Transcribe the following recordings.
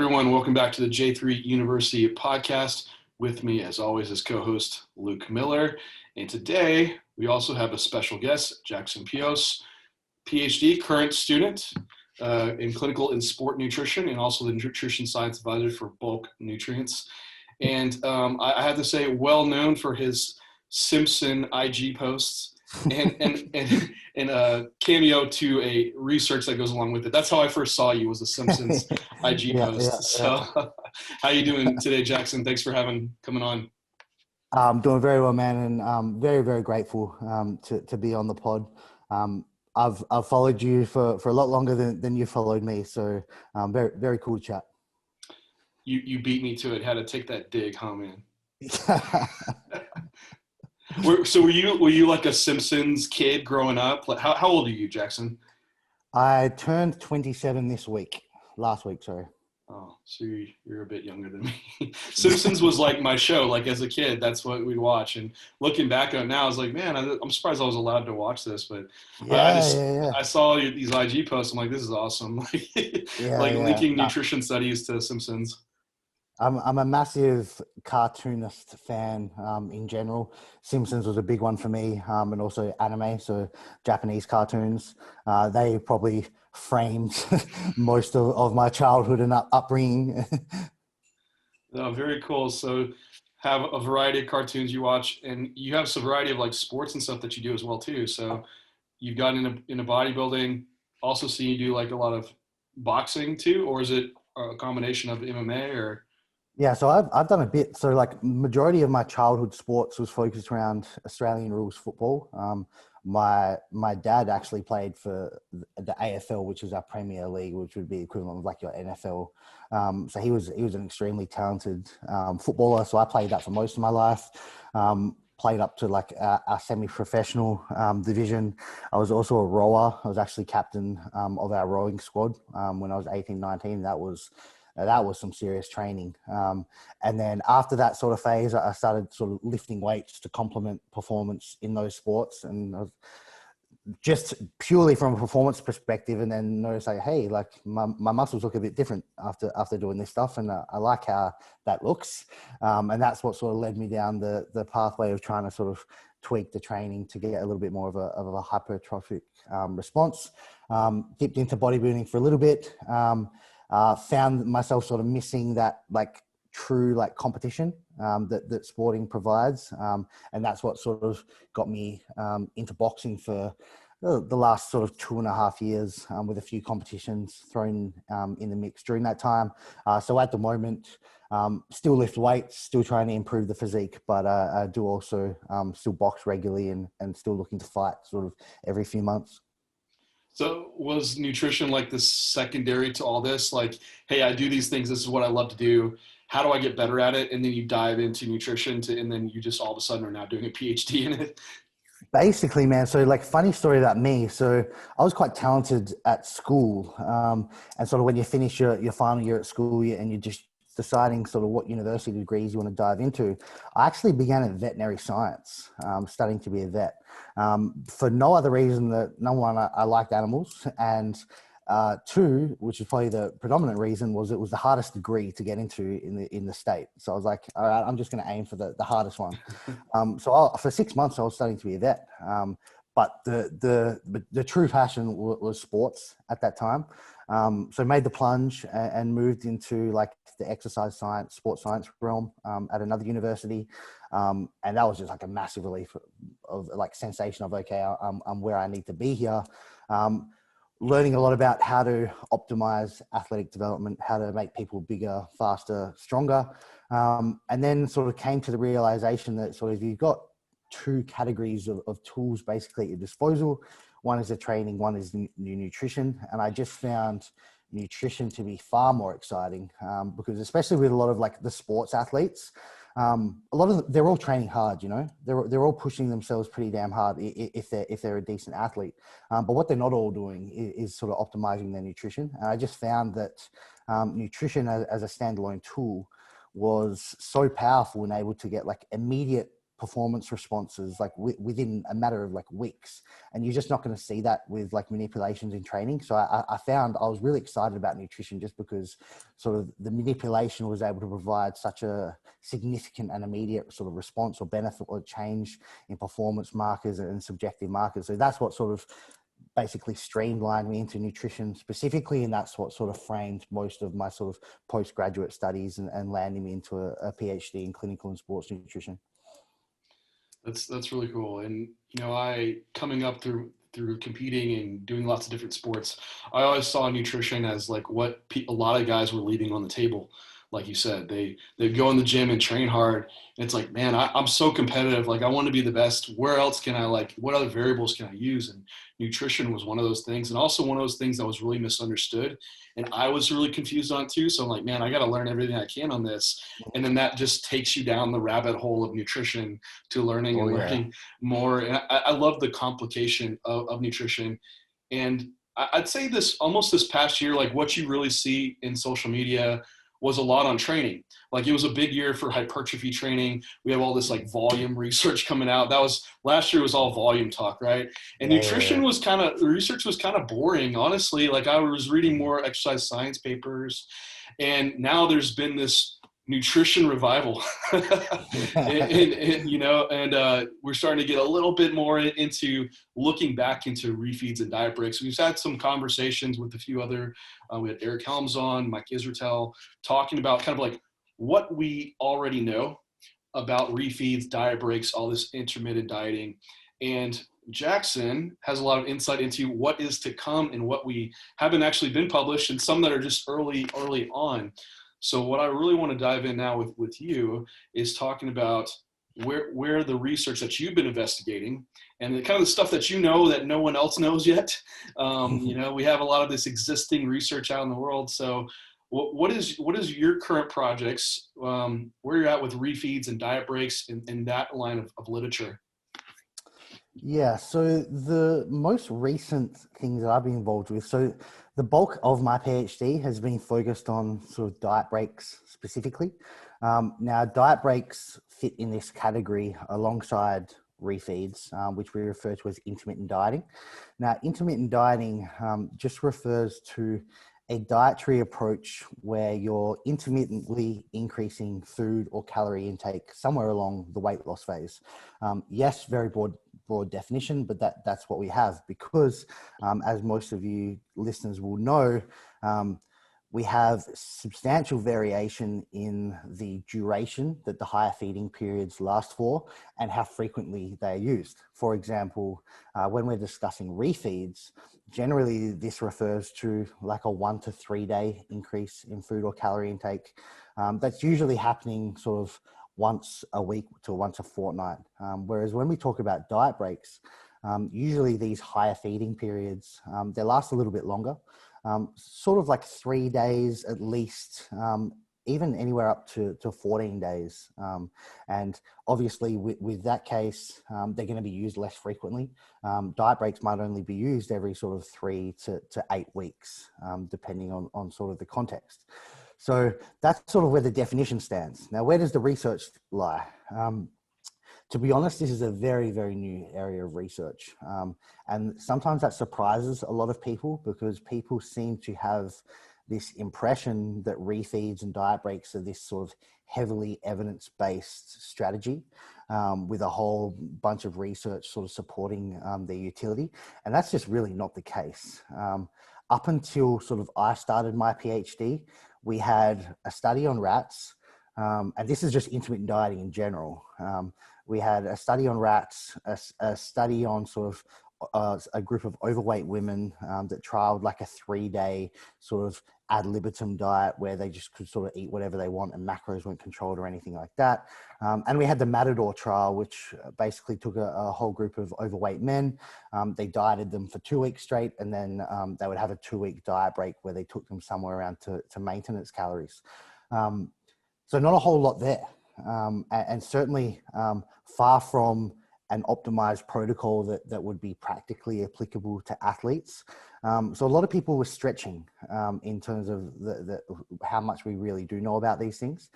everyone. Welcome back to the J3 University podcast. With me, as always, is co-host Luke Miller. And today, we also have a special guest, Jackson Peos, PhD, current student in clinical and sport nutrition, and also the nutrition science advisor for bulk nutrients. And I have to say, well known for his Simpson IG posts and a cameo to a research that goes along with it. That's how I first saw you, was the Simpsons IG post. So how you doing today, Jackson? Thanks for coming on. I'm doing very well, man, and I'm very, very grateful to be on the pod. I've followed you for a lot longer than you followed me, so very, very cool chat. You beat me to it. Had to take that dig, huh, man? So were you like a Simpsons kid growing up? Like, how old are you, Jackson? I turned 27 last week, sorry. Oh, so you're a bit younger than me. Simpsons was like my show. Like as a kid, that's what we'd watch. And looking back on it now, I was like, man, I'm surprised I was allowed to watch this. But I saw these IG posts. I'm like, this is awesome. Linking nutrition studies to Simpsons. I'm a massive cartoonist fan in general. Simpsons was a big one for me, and also anime, so Japanese cartoons. They probably framed most of my childhood and upbringing. Oh, very cool. So have a variety of cartoons you watch, and you have some variety of like sports and stuff that you do as well too. So you've gotten into bodybuilding, also see you do like a lot of boxing too, or is it a combination of MMA or? Yeah, so I've done a bit. So like majority of my childhood sports was focused around Australian rules football. My dad actually played for the AFL, which is our Premier League, which would be equivalent of like your NFL. So he was an extremely talented footballer. So I played that for most of my life. Played up to like our semi-professional division. I was also a rower. I was actually captain of our rowing squad when I was 18, 19. That was some serious training. And then after that sort of phase, I started sort of lifting weights to complement performance in those sports. And I was just purely from a performance perspective, and then noticed like, hey, like my muscles look a bit different after doing this stuff. And I like how that looks. And that's what sort of led me down the pathway of trying to sort of tweak the training to get a little bit more of a hypertrophic response. Dipped into bodybuilding for a little bit. Found myself sort of missing that like true like competition that sporting provides, and that's what sort of got me into boxing for the last sort of 2.5 years, with a few competitions thrown in the mix during that time. So at the moment, still lift weights, still trying to improve the physique, but I do also still box regularly and still looking to fight sort of every few months. So was nutrition like the secondary to all this? Like, hey, I do these things. This is what I love to do. How do I get better at it? And then you dive into nutrition and then you just all of a sudden are now doing a PhD in it. Basically, man. So like funny story about me. So I was quite talented at school. And sort of when you finish your final year at school and you're just deciding sort of what university degrees you want to dive into, I actually began at veterinary science, studying to be a vet, for no other reason that number one, I liked animals, and two, which is probably the predominant reason, was it was the hardest degree to get into in the state. So I was like, all right, I'm just going to aim for the hardest one. So for 6 months, I was studying to be a vet. But the true passion was sports at that time. So made the plunge and moved into like the exercise science, sports science realm at another university. And that was just like a massive relief of like sensation of, okay, I'm where I need to be here. Learning a lot about how to optimize athletic development, how to make people bigger, faster, stronger. And then sort of came to the realization that sort of you've got two categories of tools basically at your disposal. One is the training, one is the nutrition. And I just found nutrition to be far more exciting because especially with a lot of like the sports athletes, a lot of them, they're all training hard, you know, they're all pushing themselves pretty damn hard if they're a decent athlete. But what they're not all doing is sort of optimizing their nutrition. And I just found that nutrition as a standalone tool was so powerful and able to get like immediate performance responses like within a matter of like weeks, and you're just not going to see that with like manipulations in training. So I found I was really excited about nutrition just because sort of the manipulation was able to provide such a significant and immediate sort of response or benefit or change in performance markers and subjective markers. So that's what sort of basically streamlined me into nutrition specifically, and that's what sort of framed most of my sort of postgraduate studies and landing me into a PhD in clinical and sports nutrition. That's really cool. And I coming up through competing and doing lots of different sports, I always saw nutrition as like what a lot of guys were leaving on the table. Like you said, they go in the gym and train hard, and it's like, man, I'm so competitive. Like I want to be the best. Where else can I like? What other variables can I use? And nutrition was one of those things, and also one of those things that was really misunderstood, and I was really confused on too. So I'm like, man, I got to learn everything I can on this, and then that just takes you down the rabbit hole of nutrition to learning and learning more. And I love the complication of nutrition. And I'd say this past year, like what you really see in social media was a lot on training. Like it was a big year for hypertrophy training. We have all this like volume research coming out. That was last year was all volume talk, right? And nutrition was the research was kind of boring, honestly. Like I was reading more exercise science papers, and now there's been this nutrition revival. and we're starting to get a little bit more into looking back into refeeds and diet breaks. We've had some conversations with a few other, we had Eric Helms on, Mike Israetel, talking about kind of like what we already know about refeeds, diet breaks, all this intermittent dieting. And Jackson has a lot of insight into what is to come and what we haven't actually been published, and some that are just early on. So what I really want to dive in now with you is talking about where the research that you've been investigating and the kind of the stuff that you know that no one else knows yet. We have a lot of this existing research out in the world. So what is your current projects, where you're at with refeeds and diet breaks in that line of literature? Yeah, so the most recent things that I've been involved with, so the bulk of my PhD has been focused on sort of diet breaks specifically. Now, diet breaks fit in this category alongside refeeds, which we refer to as intermittent dieting. Now, intermittent dieting just refers to a dietary approach where you're intermittently increasing food or calorie intake somewhere along the weight loss phase. Yes, very broad definition, but that's what we have because, as most of you listeners will know, we have substantial variation in the duration that the higher feeding periods last for and how frequently they are used. For example, when we're discussing refeeds, generally this refers to like a 1 to 3 day increase in food or calorie intake. That's usually happening sort of once a week to once a fortnight. Whereas when we talk about diet breaks, usually these higher feeding periods, they last a little bit longer. Sort of like 3 days at least, even anywhere up to 14 days. And obviously with that case, they're going to be used less frequently. Diet breaks might only be used every sort of 3 to 8 weeks, depending on sort of the context. So that's sort of where the definition stands. Now, where does the research lie? To be honest, this is a very, very new area of research. And sometimes that surprises a lot of people because people seem to have this impression that refeeds and diet breaks are this sort of heavily evidence-based strategy with a whole bunch of research sort of supporting their utility. And that's just really not the case. Up until sort of I started my PhD, we had a study on rats, and this is just intermittent dieting in general. We had a study on rats, a study on sort of a group of overweight women that trialed like a 3-day sort of ad libitum diet where they just could sort of eat whatever they want and macros weren't controlled or anything like that. And we had the Matador trial, which basically took a whole group of overweight men. They dieted them for 2 weeks straight, and then they would have a 2-week diet break where they took them somewhere around to maintenance calories. So not a whole lot there. And certainly far from an optimized protocol that would be practically applicable to athletes. So a lot of people were stretching in terms of how much we really do know about these things.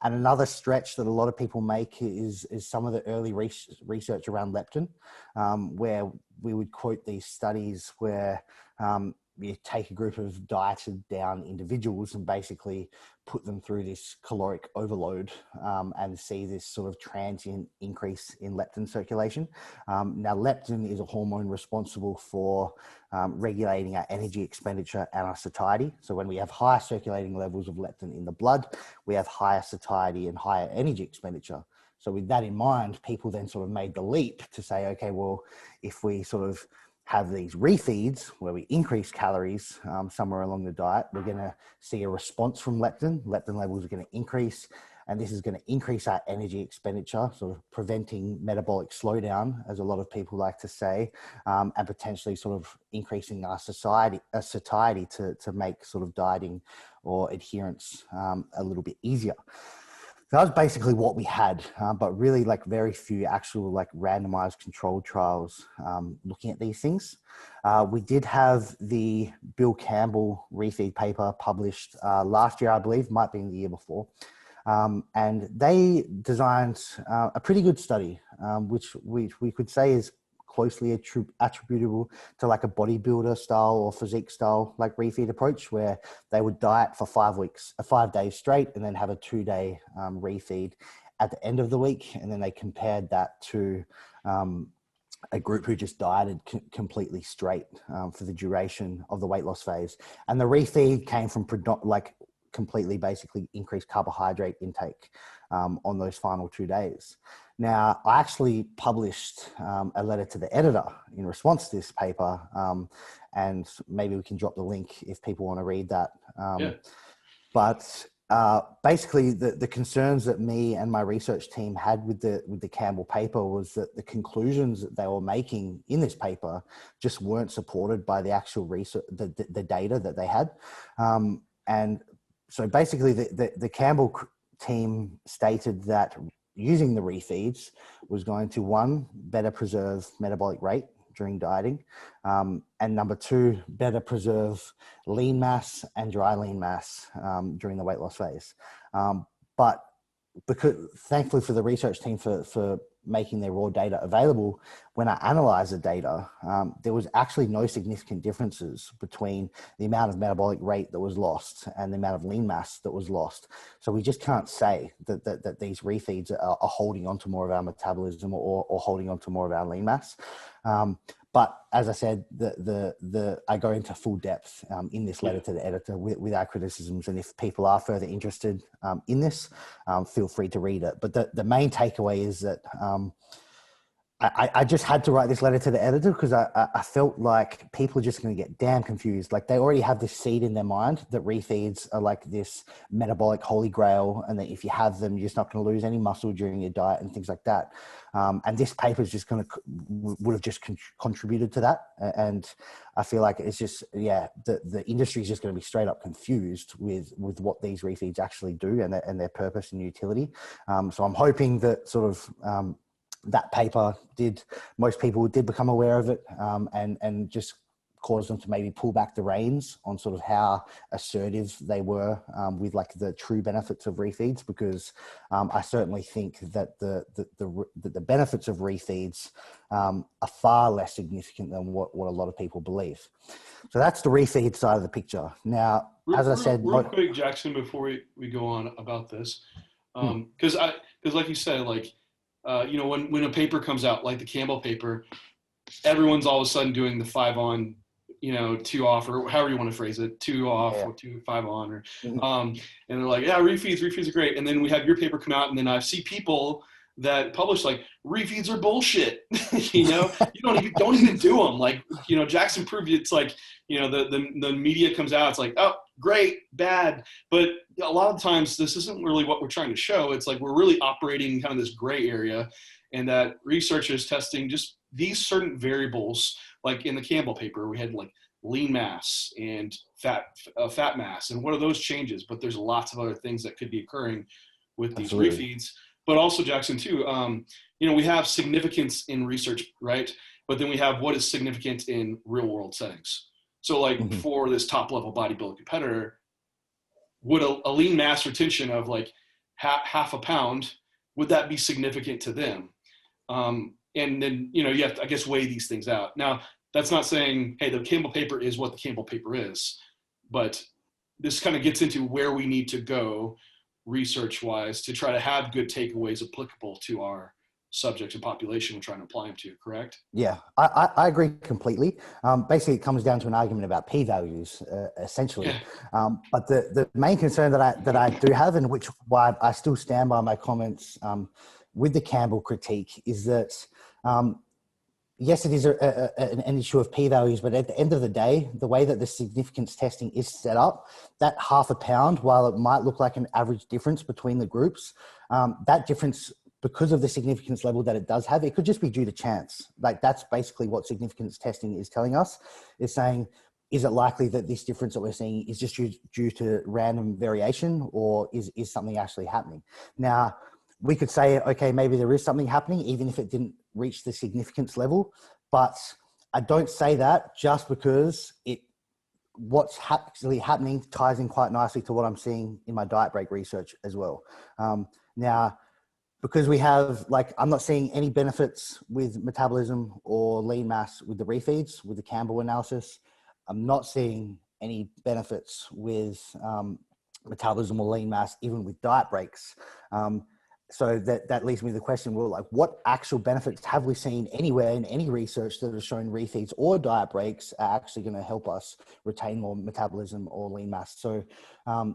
And another stretch that a lot of people make is some of the early research around leptin, where we would quote these studies where you take a group of dieted down individuals and basically put them through this caloric overload and see this sort of transient increase in leptin circulation. Now, leptin is a hormone responsible for regulating our energy expenditure and our satiety. So when we have higher circulating levels of leptin in the blood, we have higher satiety and higher energy expenditure. So with that in mind, people then sort of made the leap to say, okay, well, if we sort of have these refeeds where we increase calories somewhere along the diet, we're going to see a response from leptin. Leptin levels are going to increase, and this is going to increase our energy expenditure, sort of preventing metabolic slowdown, as a lot of people like to say, and potentially sort of increasing our satiety to make sort of dieting or adherence a little bit easier. So that was basically what we had, but really like very few actual like randomized controlled trials looking at these things. We did have the Bill Campbell refeed paper published last year, I believe, might be in the year before. And they designed a pretty good study, which we could say is closely attributable to like a bodybuilder style or physique style like refeed approach, where they would diet for 5 days straight and then have a 2-day refeed at the end of the week. And then they compared that to a group who just dieted completely straight for the duration of the weight loss phase. And the refeed came from completely basically increased carbohydrate intake on those final 2 days. Now, I actually published a letter to the editor in response to this paper, and maybe we can drop the link if people want to read that. Yeah. But basically, the concerns that me and my research team had with the Campbell paper was that the conclusions that they were making in this paper just weren't supported by the actual research, the data that they had. And so basically, the Campbell team stated that using the refeeds was going to, one, better preserve metabolic rate during dieting, and number two, better preserve lean mass and dry lean mass during the weight loss phase. But because, thankfully for the research team for making their raw data available, when I analyzed the data, there was actually no significant differences between the amount of metabolic rate that was lost and the amount of lean mass that was lost. So we just can't say that these refeeds are holding on to more of our metabolism or holding on to more of our lean mass. But as I said, I go into full depth in this letter to the editor with our criticisms. And if people are further interested in this, feel free to read it. But the main takeaway is that I just had to write this letter to the editor because I felt like people are just going to get damn confused. Like they already have this seed in their mind that refeeds are like this metabolic holy grail, and that if you have them, you're just not going to lose any muscle during your diet and things like that. And this paper is just would have just contributed to that. And I feel like it's just, the industry is just going to be straight up confused with what these refeeds actually do and their purpose and utility. So I'm hoping that sort of, that paper most people did become aware of it, and just caused them to maybe pull back the reins on sort of how assertive they were with like the true benefits of refeeds, because I certainly think that the benefits of refeeds are far less significant than what a lot of people believe. So that's the refeed side of the picture. Now, as I said, real quick, Jackson, before we go on about this, because like you said, like, when a paper comes out, like the Campbell paper, everyone's all of a sudden doing the 5 on, 2 off, or however you want to phrase it, 2 off or 5 on, or, and they're like, yeah, refeeds are great. And then we have your paper come out, and then I see people that publish like refeeds are bullshit. You don't even do them. Like, Jackson proved it's like, the media comes out, it's like, oh, great, bad. But a lot of times this isn't really what we're trying to show. It's like we're really operating in kind of this gray area, and that researchers testing just these certain variables. Like in the Campbell paper, we had like lean mass and fat mass, and what are those changes? But there's lots of other things that could be occurring with these refeeds. But also, Jackson, too, we have significance in research, right? But then we have what is significant in real world settings. So like Mhm. for this top level bodybuilding competitor, would a lean mass retention of like half a pound, would that be significant to them? And then, you have to, I guess, weigh these things out. Now, that's not saying, hey, the Campbell paper is what the Campbell paper is, but this kind of gets into where we need to go research wise to try to have good takeaways applicable to our subjects and population we're trying to apply them to, correct? Yeah, I agree completely. Basically, it comes down to an argument about p-values, essentially. Yeah. But the main concern that I do have, and which why I still stand by my comments with the Campbell critique, is that yes, it is an issue of p-values, but at the end of the day, the way that the significance testing is set up, that half a pound, while it might look like an average difference between the groups, that difference, because of the significance level that it does have, it could just be due to chance. Like that's basically what significance testing is telling us, is saying, is it likely that this difference that we're seeing is just due to random variation, or is something actually happening? Now, we could say, okay, maybe there is something happening, even if it didn't reach the significance level. But I don't say that just because what's actually happening ties in quite nicely to what I'm seeing in my diet break research as well. Now, because we have, like, I'm not seeing any benefits with metabolism or lean mass with the refeeds, with the Campbell analysis. I'm not seeing any benefits with metabolism or lean mass, even with diet breaks. So that leads me to the question, well, like, what actual benefits have we seen anywhere in any research that has shown refeeds or diet breaks are actually going to help us retain more metabolism or lean mass? So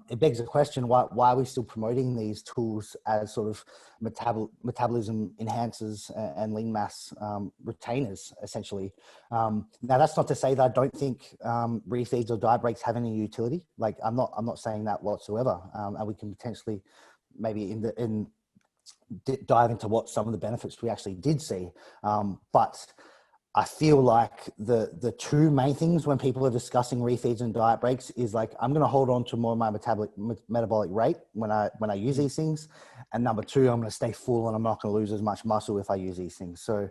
it begs the question, why are we still promoting these tools as sort of metabolism enhancers and lean mass retainers, essentially? Now, that's not to say that I don't think refeeds or diet breaks have any utility. Like, I'm not saying that whatsoever. And we can potentially maybe dive into what some of the benefits we actually did see. But I feel like the two main things when people are discussing refeeds and diet breaks is like, I'm going to hold on to more of my metabolic rate when I use these things. And number two, I'm going to stay full and I'm not going to lose as much muscle if I use these things. So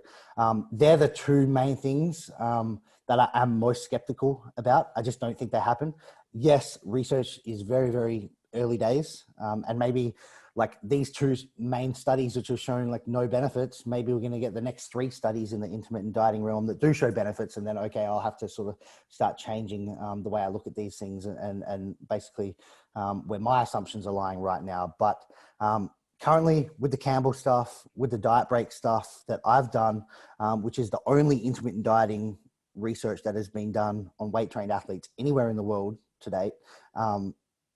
they're the two main things that I am most skeptical about. I just don't think they happen. Yes, research is very, very early days. And maybe like these two main studies which are showing like no benefits, maybe we're going to get the next 3 studies in the intermittent dieting realm that do show benefits. And then, okay, I'll have to sort of start changing the way I look at these things and basically where my assumptions are lying right now. But currently with the Campbell stuff, with the diet break stuff that I've done, which is the only intermittent dieting research that has been done on weight trained athletes anywhere in the world to date,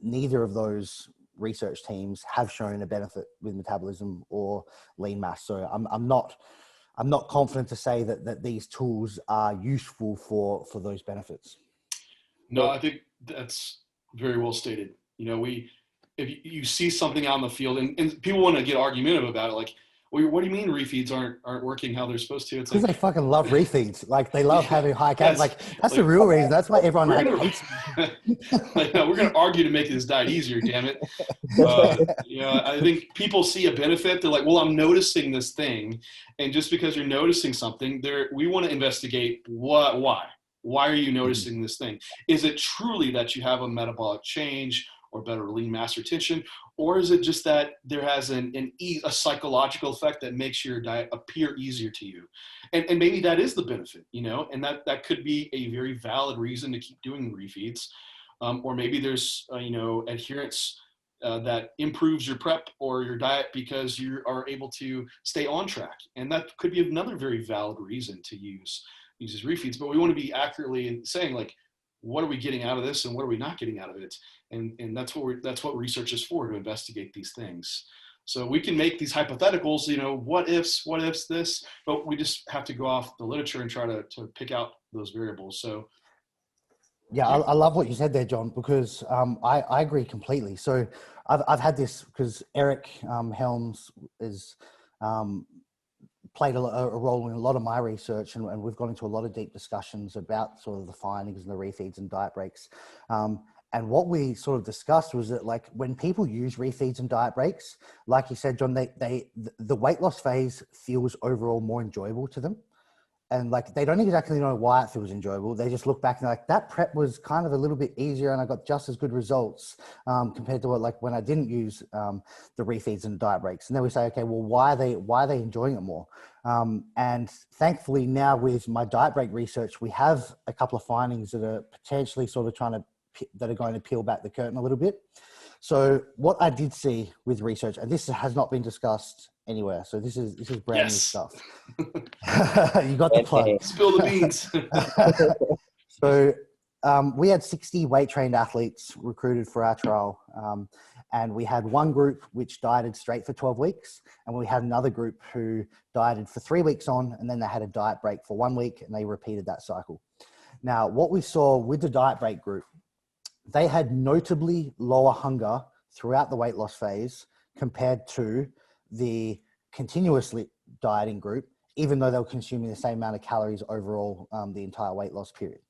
neither of those research teams have shown a benefit with metabolism or lean mass. So I'm not confident to say that these tools are useful for those benefits. No, I think that's very well stated. If you see something out in the field and people want to get argumentative about it, like, well, what do you mean refeeds aren't working how they're supposed to? It's Because like, they fucking love refeeds. Like they love having high calories. yes, Like that's the like real reason. That's why everyone we're like gonna hates. like, no, we're gonna argue to make this diet easier. Damn it. I think people see a benefit. They're like, well, I'm noticing this thing, and just because you're noticing something, we want to investigate why. Why are you noticing this thing? Is it truly that you have a metabolic change or better lean mass retention, or is it just that there has a psychological effect that makes your diet appear easier to you? And maybe that is the benefit, and that could be a very valid reason to keep doing refeeds. Or maybe there's, adherence that improves your prep or your diet because you are able to stay on track. And that could be another very valid reason to use these refeeds. But we want to be accurately saying, like, what are we getting out of this and what are we not getting out of it? And that's what research is for, to investigate these things. So we can make these hypotheticals, what ifs this, but we just have to go off the literature and try to pick out those variables. So Yeah, I love what you said there, John, because I agree completely. So I've had this because Eric Helms is played a role in a lot of my research, and we've gone into a lot of deep discussions about sort of the findings and the refeeds and diet breaks. And what we sort of discussed was that like when people use refeeds and diet breaks, like you said, John, the weight loss phase feels overall more enjoyable to them. And like they don't exactly know why it feels enjoyable. They just look back and they're like, that prep was kind of a little bit easier and I got just as good results compared to what, like when I didn't use the refeeds and diet breaks. And then we say, okay, well, why are they enjoying it more? And thankfully now with my diet break research, we have a couple of findings that are potentially sort of that are going to peel back the curtain a little bit. So what I did see with research, and this has not been discussed anywhere, so this is brand new stuff. You got the plug. Spill the beans. So we had 60 weight trained athletes recruited for our trial. And we had one group which dieted straight for 12 weeks. And we had another group who dieted for 3 weeks on, and then they had a diet break for 1 week and they repeated that cycle. Now, what we saw with the diet break group, they had notably lower hunger throughout the weight loss phase compared to the continuously dieting group, even though they were consuming the same amount of calories overall the entire weight loss period.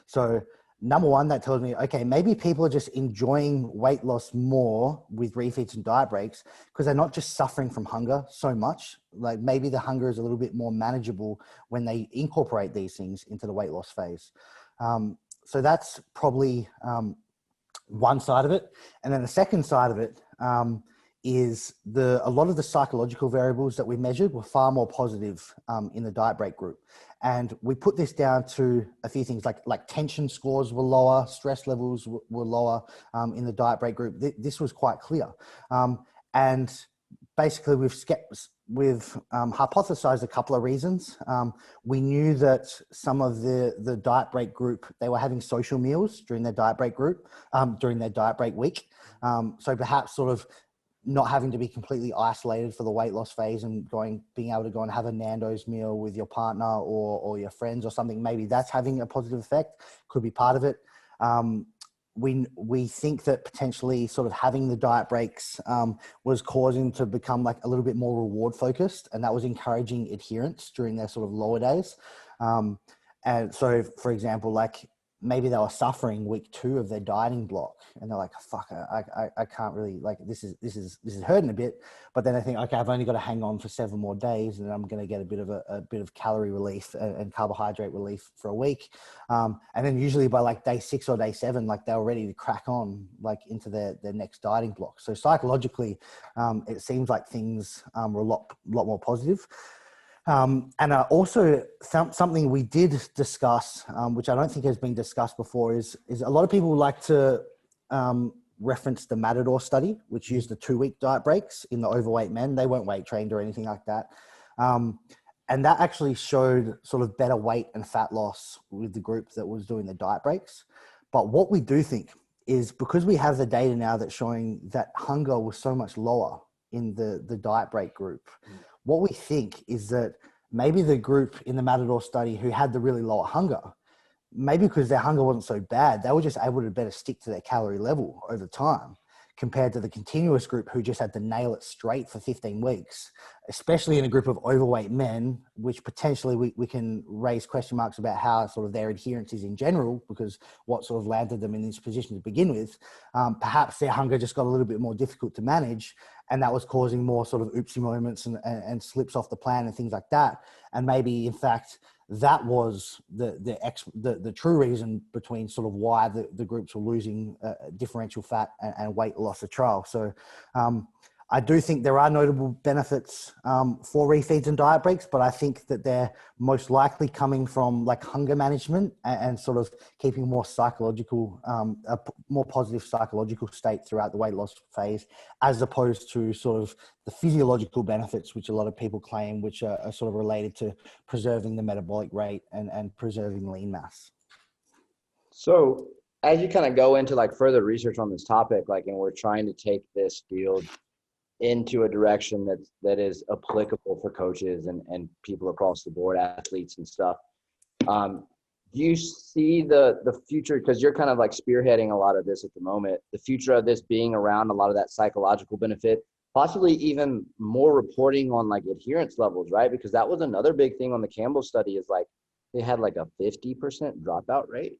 So number one, that tells me, okay, maybe people are just enjoying weight loss more with refeeds and diet breaks because they're not just suffering from hunger so much. Like maybe the hunger is a little bit more manageable when they incorporate these things into the weight loss phase. So that's probably one side of it. And then the second side of it is a lot of the psychological variables that we measured were far more positive in the diet break group. And we put this down to a few things like tension scores were lower, stress levels were lower in the diet break group. This was quite clear. And basically we've hypothesized a couple of reasons. We knew that some of the diet break group, they were having social meals during their diet break group, during their diet break week. So perhaps sort of not having to be completely isolated for the weight loss phase and being able to go and have a Nando's meal with your partner or your friends or something, maybe that's having a positive effect, could be part of it. We think that potentially sort of having the diet breaks was causing to become like a little bit more reward focused, and that was encouraging adherence during their sort of lower days. And so, for example, like maybe they were suffering week 2 of their dieting block and they're like, fuck, I can't really, like, this is hurting a bit. But then I think, okay, I've only got to hang on for 7 more days and I'm going to get a bit of calorie relief and carbohydrate relief for a week. And then usually by like day 6 or day 7, like they're ready to crack on like into their next dieting block. So psychologically, it seems like things were a lot more positive. And also something we did discuss, which I don't think has been discussed before, is a lot of people like to reference the Matador study, which used the 2-week diet breaks in the overweight men. They weren't weight trained or anything like that. And that actually showed sort of better weight and fat loss with the group that was doing the diet breaks. But what we do think is because we have the data now that's showing that hunger was so much lower in the diet break group, what we think is that maybe the group in the Matador study who had the really lower hunger, maybe because their hunger wasn't so bad, they were just able to better stick to their calorie level over time compared to the continuous group who just had to nail it straight for 15 weeks, especially in a group of overweight men, which potentially we can raise question marks about how sort of their adherence is in general, because what sort of landed them in this position to begin with. Perhaps their hunger just got a little bit more difficult to manage, and that was causing more sort of oopsie moments and slips off the plan and things like that. And maybe, in fact, that was the true reason between sort of why the groups were losing differential fat and weight loss at trial. So I do think there are notable benefits for refeeds and diet breaks, but I think that they're most likely coming from like hunger management and sort of keeping more psychological, a more positive psychological state throughout the weight loss phase, as opposed to sort of the physiological benefits, which a lot of people claim, which are sort of related to preserving the metabolic rate and preserving lean mass. So as you kind of go into like further research on this topic, like, and we're trying to take this field into a direction that is applicable for coaches and people across the board, athletes and stuff. Do you see the future, because you're kind of like spearheading a lot of this at the moment, the future of this being around a lot of that psychological benefit, possibly even more reporting on like adherence levels, right? Because that was another big thing on the Campbell study, is like they had like a 50% dropout rate.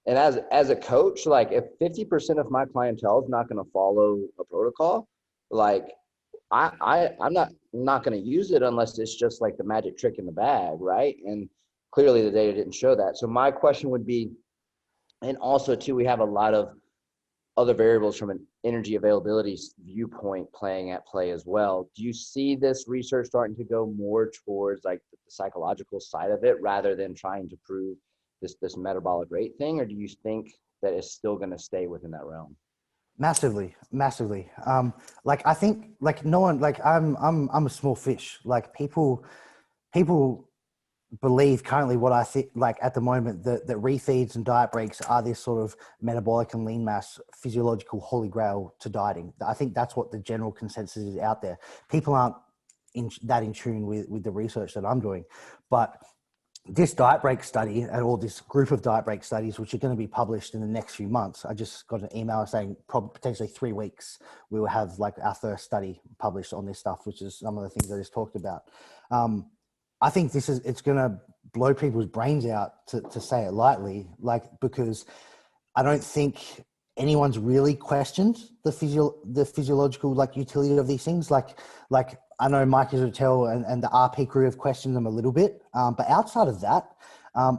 And as a coach, like if 50% of my clientele is not going to follow a protocol, like I'm not going to use it unless it's just like the magic trick in the bag, right? And clearly the data didn't show that. So my question would be, and also too, we have a lot of other variables from an energy availability viewpoint playing at play as well. Do you see this research starting to go more towards like the psychological side of it rather than trying to prove this metabolic rate thing, or do you think that it's still going to stay within that realm? Massively, massively. Like I think, like no one, like I'm a small fish. Like people believe currently what I think, like at the moment, that refeeds and diet breaks are this sort of metabolic and lean mass physiological holy grail to dieting. I think that's what the general consensus is out there. People aren't in tune with the research that I'm doing, but this diet break study or this group of diet break studies, which are going to be published in the next few months. I just got an email saying potentially 3 weeks we will have like our first study published on this stuff, which is some of the things I just talked about. I think it's going to blow people's brains out, to say it lightly, like, because I don't think anyone's really questioned the physiological like utility of these things. Like I know Mike Israel and the RP crew have questioned them a little bit, but outside of that,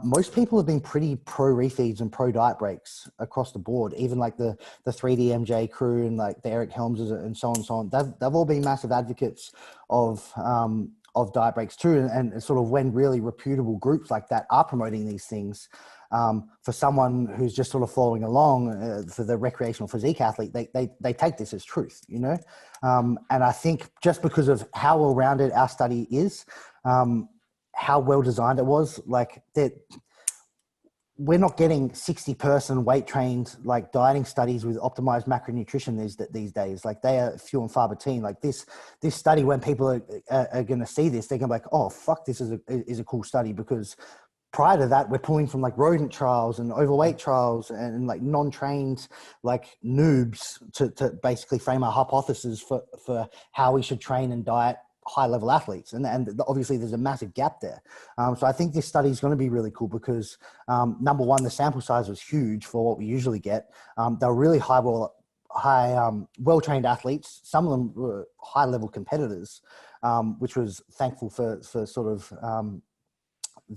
most people have been pretty pro refeeds and pro diet breaks across the board. Even like the 3D MJ crew and like the Eric Helmses and so on and so on. They've all been massive advocates of diet breaks too, and sort of when really reputable groups like that are promoting these things, for someone who's just sort of following along, for the recreational physique athlete, they take this as truth, you know. And I think just because of how well-rounded our study is, how well designed it was, like that. We're not getting 60-person weight trained like dieting studies with optimized macronutrition these days. Like they are few and far between. Like this study, when people are going to see this, they're going to be like, oh fuck, this is a cool study, because prior to that, we're pulling from like rodent trials and overweight trials and like non-trained like noobs to basically frame our hypothesis for how we should train and diet high level athletes. And obviously there's a massive gap there. So I think this study is going to be really cool because number one, the sample size was huge for what we usually get. They're really well-trained athletes. Some of them were high level competitors, which was thankful for sort of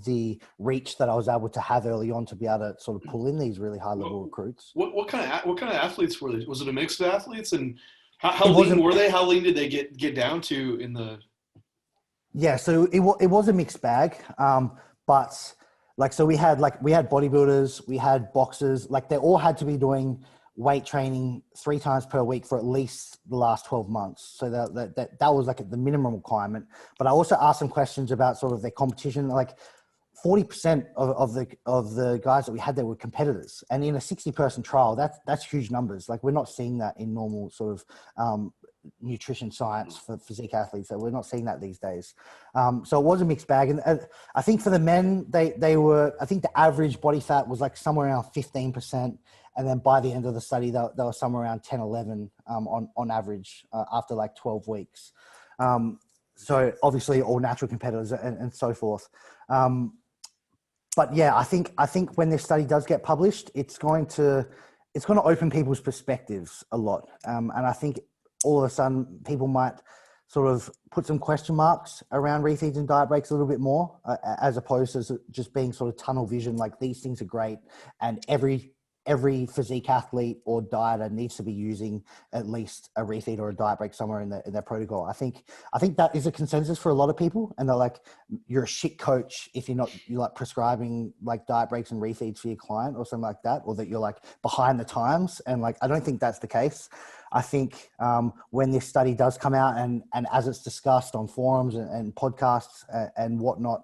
the reach that I was able to have early on to be able to sort of pull in these really high level recruits. What kind of athletes were they? Was it a mix of athletes, and how lean were they? How lean did they get down to in the? Yeah, so it was a mixed bag, but like, so we had bodybuilders, we had boxers, like they all had to be doing weight training 3 times per week for at least the last 12 months. So that was like the minimum requirement. But I also asked some questions about sort of their competition. Like 40% of the guys that we had there were competitors, and in a 60-person trial, that's huge numbers. Like we're not seeing that in normal sort of nutrition science for physique athletes. So we're not seeing that these days. So it was a mixed bag, and I think for the men, they were. I think the average body fat was like somewhere around 15%, and then by the end of the study, they were somewhere around 10, 11 on average after like 12 weeks. So obviously all natural competitors and so forth. But yeah, I think when this study does get published, it's going to open people's perspectives a lot. And I think all of a sudden people might sort of put some question marks around refeeds and diet breaks a little bit more, as opposed to just being sort of tunnel vision, like these things are great and every physique athlete or dieter needs to be using at least a refeed or a diet break somewhere in their protocol. I think that is a consensus for a lot of people, and they're like, you're a shit coach if you're like prescribing like diet breaks and refeeds for your client or something like that, or that you're like behind the times. And like, I don't think that's the case. I think when this study does come out and as it's discussed on forums and podcasts and whatnot,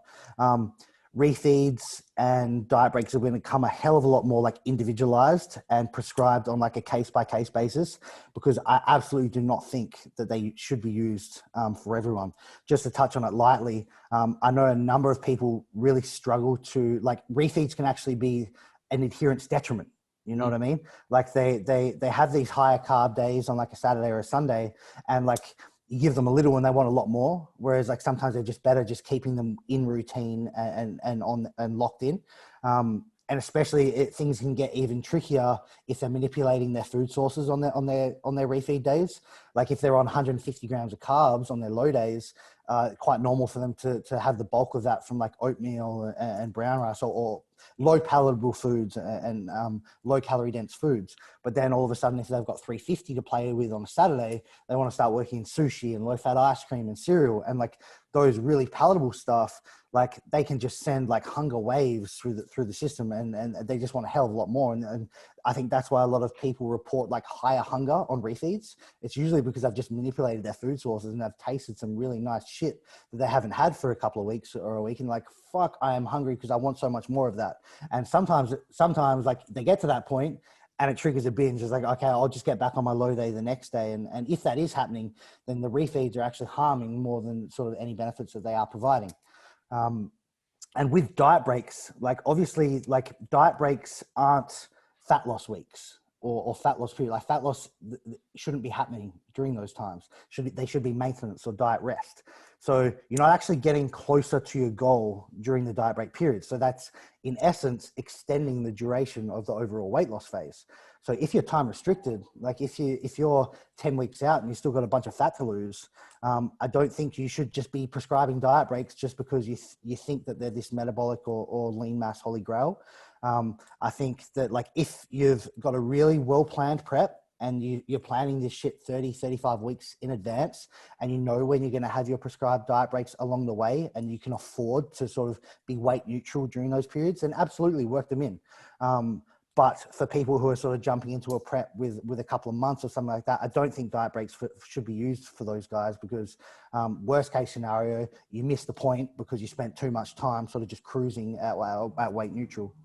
refeeds and diet breaks are going to come a hell of a lot more like individualized and prescribed on like a case-by-case basis, because I absolutely do not think that they should be used for everyone. Just to touch on it lightly, I know a number of people really struggle to, like, refeeds can actually be an adherence detriment. You know what I mean? Like they have these higher carb days on like a Saturday or a Sunday, and like you give them a little and they want a lot more. Whereas like sometimes they're just better just keeping them in routine and locked in. And and especially things can get even trickier if they're manipulating their food sources on their refeed days. Like if they're on 150 grams of carbs on their low days, quite normal for them to have the bulk of that from like oatmeal and brown rice or low palatable foods and low calorie dense foods. But then all of a sudden, if they've got 350 to play with on a Saturday, they want to start working in sushi and low fat ice cream and cereal and like those really palatable stuff. Like they can just send like hunger waves through the system, and they just want a hell of a lot more. And I think that's why a lot of people report like higher hunger on refeeds. It's usually because they've just manipulated their food sources and they've tasted some really nice shit that they haven't had for a couple of weeks or a week, and like, fuck, I am hungry because I want so much more of that. And sometimes like they get to that point and it triggers a binge. It's like, okay, I'll just get back on my low day the next day. And if that is happening, then the refeeds are actually harming more than sort of any benefits that they are providing. And with diet breaks, like obviously like diet breaks aren't fat loss weeks or fat loss period. Like fat loss shouldn't be happening during those times. They should be maintenance or diet rest. So you're not actually getting closer to your goal during the diet break period. So that's in essence extending the duration of the overall weight loss phase. So if you're time restricted, like if you're 10 weeks out and you still got a bunch of fat to lose, I don't think you should just be prescribing diet breaks just because you think that they're this metabolic or lean mass holy grail. I think that like if you've got a really well-planned prep and you're planning this shit 30, 35 weeks in advance, and you know when you're going to have your prescribed diet breaks along the way, and you can afford to sort of be weight neutral during those periods, then absolutely work them in. But for people who are sort of jumping into a prep with a couple of months or something like that, I don't think diet breaks should be used for those guys because worst case scenario, you miss the point because you spent too much time sort of just cruising at weight neutral.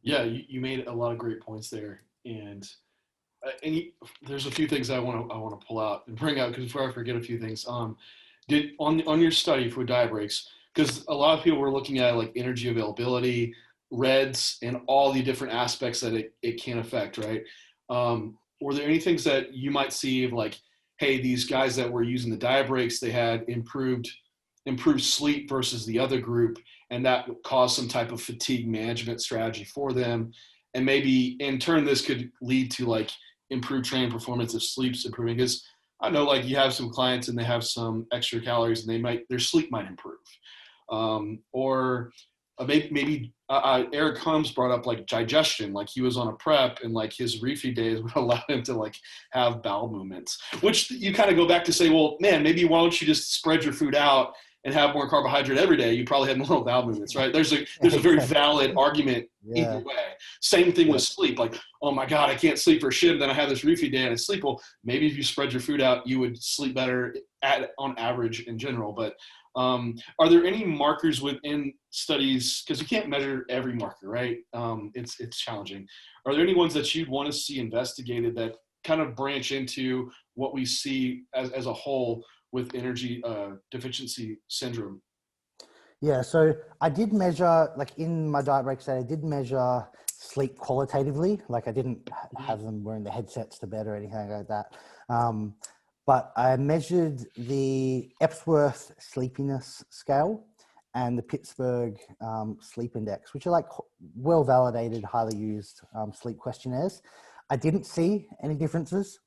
Yeah, you made a lot of great points there. And there's a few things I want to pull out and bring out because before I forget a few things. Did on your study for diet breaks, because a lot of people were looking at like energy availability, reds, and all the different aspects that it can affect, right? Were there any things that you might see of like, hey, these guys that were using the diet breaks, they had improved sleep versus the other group, and that caused some type of fatigue management strategy for them, and maybe in turn this could lead to like improved training performance if sleep's improving? Because I know like you have some clients and they have some extra calories and their sleep might improve, or maybe Eric Holmes brought up like digestion, like he was on a prep and like his refeed days would allow him to like have bowel movements, which you kind of go back to say, well, man, maybe why don't you just spread your food out and have more carbohydrate every day? You probably have more bowel movements, right? There's a very valid argument either way. Same thing with sleep. Like, oh my God, I can't sleep for shit. Then I have this refeed day and I sleep. Well, maybe if you spread your food out, you would sleep better on average in general. But are there any markers within studies, because you can't measure every marker, right? It's challenging. Are there any ones that you'd want to see investigated that kind of branch into what we see as a whole with energy deficiency syndrome? Yeah, so I did measure, like in my diet break study, I did measure sleep qualitatively. Like I didn't have them wearing the headsets to bed or anything like that. But I measured the Epworth Sleepiness Scale and the Pittsburgh Sleep Index, which are like well-validated, highly used sleep questionnaires. I didn't see any differences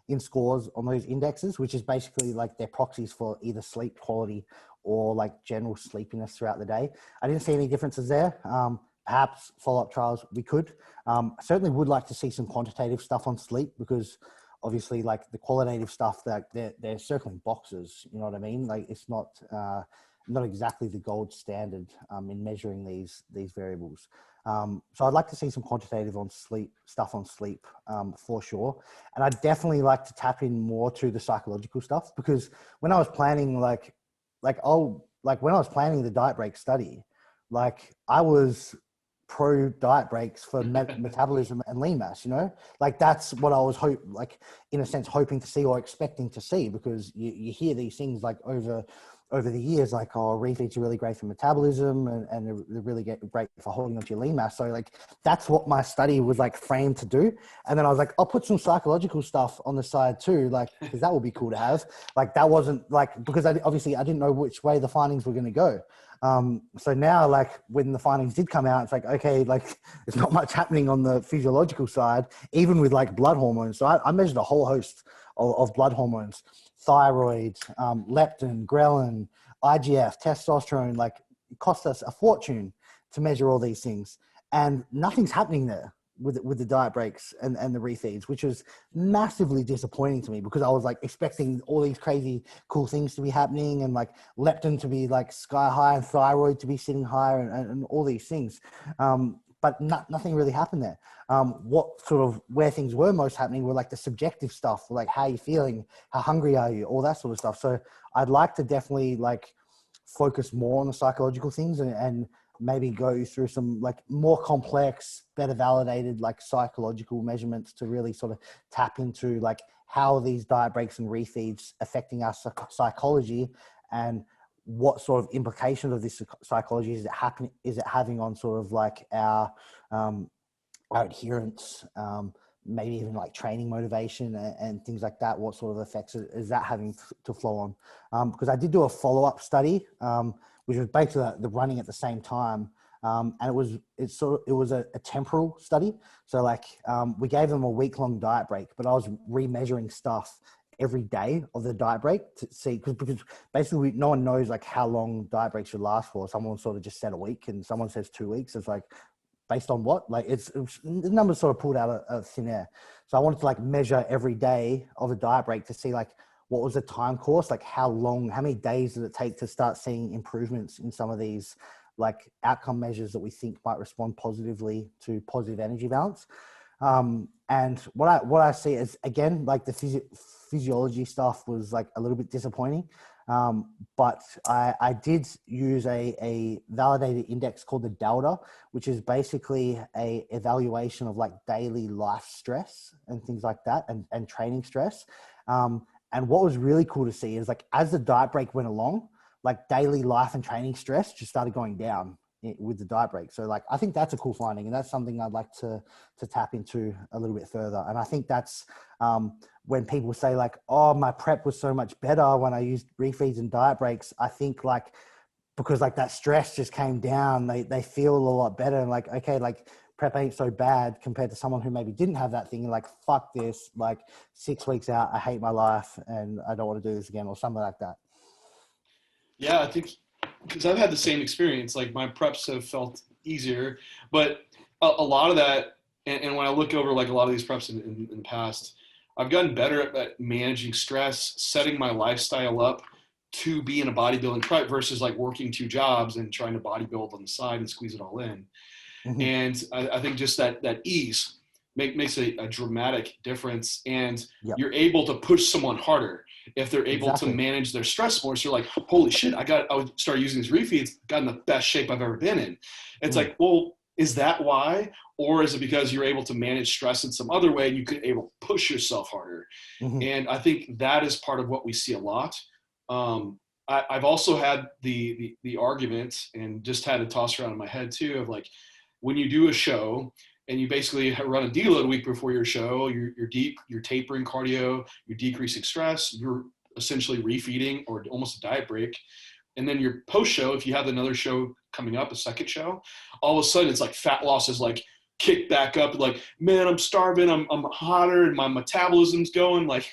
in scores on those indexes, which is basically like their proxies for either sleep quality or like general sleepiness throughout the day. I didn't see any differences there. Perhaps follow-up trials we could. I certainly would like to see some quantitative stuff on sleep because obviously like the qualitative stuff that they're circling boxes, you know what I mean? Like it's not exactly the gold standard in measuring these variables. So I'd like to see some quantitative stuff on sleep for sure. And I'd definitely like to tap in more to the psychological stuff because when I was planning when I was planning the diet break study, like I was pro diet breaks for metabolism and lean mass, you know, like that's what I was hoping to see or expecting to see, because you hear these things like over over the years, like, oh, refeeds are really great for metabolism and they're really great for holding onto your lean mass. So like, that's what my study was like framed to do. And then I was like, I'll put some psychological stuff on the side too, like, because that would be cool to have. Like, that wasn't like, because obviously I didn't know which way the findings were going to go. So now, like, when the findings did come out, it's like, okay, like, there's not much happening on the physiological side, even with like blood hormones. So I measured a whole host of blood hormones, thyroid, leptin, ghrelin, IGF, testosterone. Like, it cost us a fortune to measure all these things, and nothing's happening there with the diet breaks and the refeeds, which was massively disappointing to me, because I was like expecting all these crazy cool things to be happening, and like leptin to be like sky high and thyroid to be sitting higher, and all these things. But nothing really happened there. What sort of, where things were most happening were like the subjective stuff, like how you feeling, how hungry are you, all that sort of stuff. So I'd like to definitely like focus more on the psychological things, and maybe go through some like more complex, better validated like psychological measurements to really sort of tap into like how these diet breaks and refeeds affecting our psychology, and what sort of implications of this psychology is it having on sort of like our adherence, maybe even like training motivation and things like that. What sort of effects is that having to flow on? Because I did do a follow-up study, which was basically the running at the same time. And it was a temporal study. So like, we gave them a week-long diet break, but I was remeasuring stuff every day of the diet break to see, because basically no one knows like how long diet breaks should last for. Someone sort of just said a week, and someone says 2 weeks. It's like, based on what? Like, it's the numbers sort of pulled out of thin air. So I wanted to like measure every day of a diet break to see like, what was the time course? Like, how many days did it take to start seeing improvements in some of these like outcome measures that we think might respond positively to positive energy balance? And what I see is, again, like the physiology stuff was like a little bit disappointing. But I did use a validated index called the Delta, which is basically a evaluation of like daily life stress and things like that, and training stress. And what was really cool to see is like, as the diet break went along, like daily life and training stress just started going down with the diet break. So like, I think that's a cool finding, and that's something I'd like to tap into a little bit further. And I think that's when people say like, oh, my prep was so much better when I used refeeds and diet breaks. I think like, because like that stress just came down, they feel a lot better, and like, okay, like prep ain't so bad compared to someone who maybe didn't have that thing, and like, fuck this, like 6 weeks out, I hate my life and I don't want to do this again, or something like that. Yeah, I think, because I've had the same experience. Like, my preps have felt easier, but a lot of that, and when I look over like a lot of these preps in the past, I've gotten better at managing stress, setting my lifestyle up to be in a bodybuilding prep versus like working 2 jobs and trying to bodybuild on the side and squeeze it all in. Mm-hmm. And I think just that ease makes a dramatic difference. And Yep. you're able to push someone harder if they're able to manage their stress more. So you're like, holy shit, I would start using these refeeds, got in the best shape I've ever been in. It's like, well, is that why? Or is it because you're able to manage stress in some other way and you could able to push yourself harder? Mm-hmm. And I think that is part of what we see a lot. I've also had the argument, and just had to toss around in my head too, of like, when you do a show and you basically run a deload a week before your show, you're tapering cardio, you're decreasing stress, you're essentially refeeding or almost a diet break. And then your post show, if you have another show coming up, a second show, all of a sudden it's like fat loss is like kicked back up. Like, man, I'm starving. I'm hotter and my metabolism's going. Like,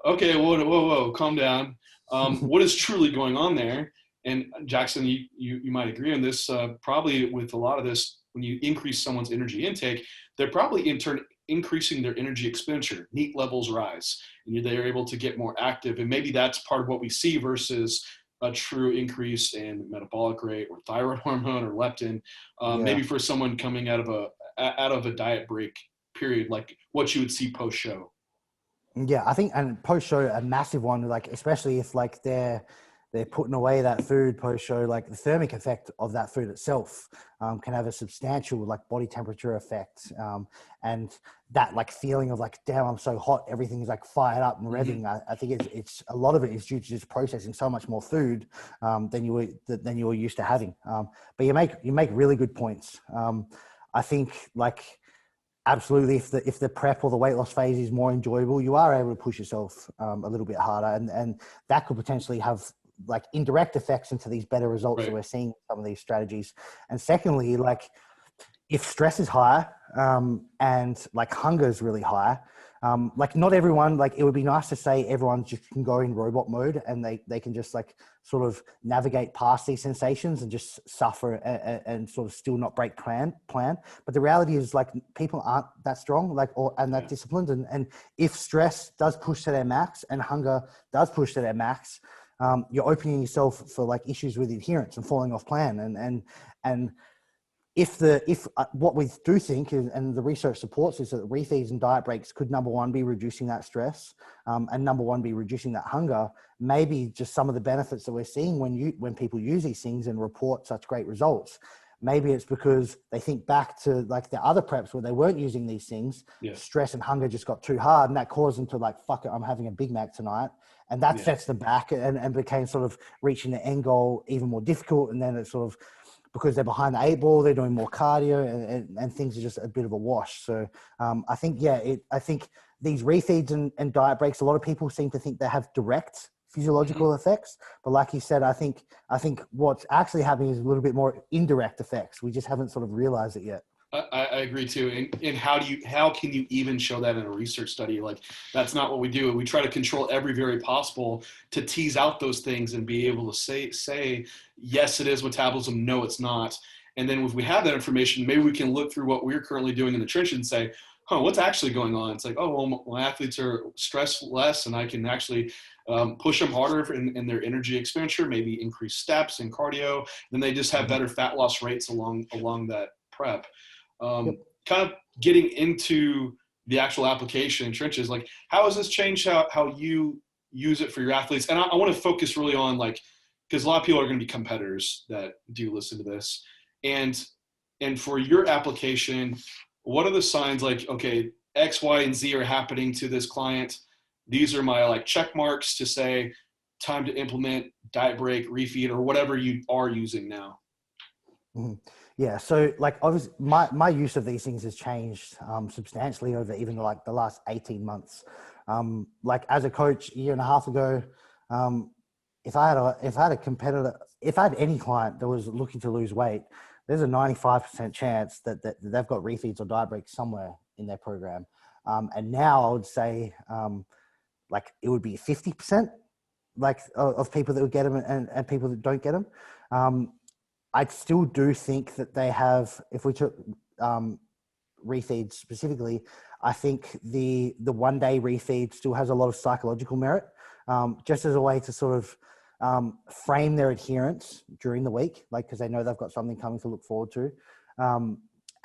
okay, whoa, calm down. What is truly going on there? And Jackson, you might agree on this. Probably with a lot of this, when you increase someone's energy intake, they're probably in turn increasing their energy expenditure. NEAT levels rise, and they're able to get more active. And maybe that's part of what we see versus a true increase in metabolic rate or thyroid hormone or leptin. Maybe for someone coming out of a diet break period, like what you would see post show. Yeah, I think, and post show, a massive one, like especially if like they're they're putting away that food post-show. Like the thermic effect of that food itself can have a substantial like body temperature effect, and that like feeling of like, damn, I'm so hot, everything's like fired up and revving. I think it's a lot of it is due to just processing so much more food than you were used to having. But you make really good points. I think like absolutely, if the prep or the weight loss phase is more enjoyable, you are able to push yourself a little bit harder, and that could potentially have like indirect effects into these better results that we're seeing in some of these strategies. And secondly, like if stress is high and like hunger is really high, like not everyone, like it would be nice to say everyone just can go in robot mode and they can just like sort of navigate past these sensations and just suffer and sort of still not break plan. But the reality is like people aren't that strong, like, and that disciplined. And if stress does push to their max and hunger does push to their max, you're opening yourself for like issues with adherence and falling off plan. And if what we do think is, and the research supports, is that refeeds and diet breaks could, number one, be reducing that stress, and number one, be reducing that hunger. Maybe just some of the benefits that we're seeing when people use these things and report such great results. Maybe it's because they think back to like the other preps where they weren't using these things. Stress and hunger just got too hard, and that caused them to like, fuck it, I'm having a Big Mac tonight. And that sets them back and became sort of reaching the end goal even more difficult. And then it's sort of, because they're behind the 8 ball, they're doing more cardio and things are just a bit of a wash. So I think, I think these refeeds and diet breaks, a lot of people seem to think they have direct physiological effects. But like you said, I think what's actually happening is a little bit more indirect effects. We just haven't sort of realized it yet. I agree too. And how can you even show that in a research study? Like that's not what we do. We try to control every variable possible to tease out those things and be able to say, yes, it is metabolism. No, it's not. And then if we have that information, maybe we can look through what we're currently doing in the trenches and say, what's actually going on? It's like, oh, well, my athletes are stressed less and I can actually push them harder in their energy expenditure, maybe increase steps and cardio. Then they just have better fat loss rates along that prep. Kind of getting into the actual application in trenches, like how has this changed how you use it for your athletes? And I want to focus really on like, because a lot of people are going to be competitors that do listen to this. And for your application, what are the signs like, okay, X, Y, and Z are happening to this client. These are my like check marks to say time to implement diet break, refeed, or whatever you are using now. Yeah, so like obviously my use of these things has changed substantially over even like the last 18 months. Like as a coach a year and a half ago, if I had a competitor, if I had any client that was looking to lose weight, there's a 95% chance that they've got refeeds or diet breaks somewhere in their program. And now I would say like it would be 50% like of people that would get them and people that don't get them. I still do think that they have, if we took refeeds specifically, I think the 1 day refeed still has a lot of psychological merit, just as a way to sort of frame their adherence during the week, like, cause they know they've got something coming to look forward to,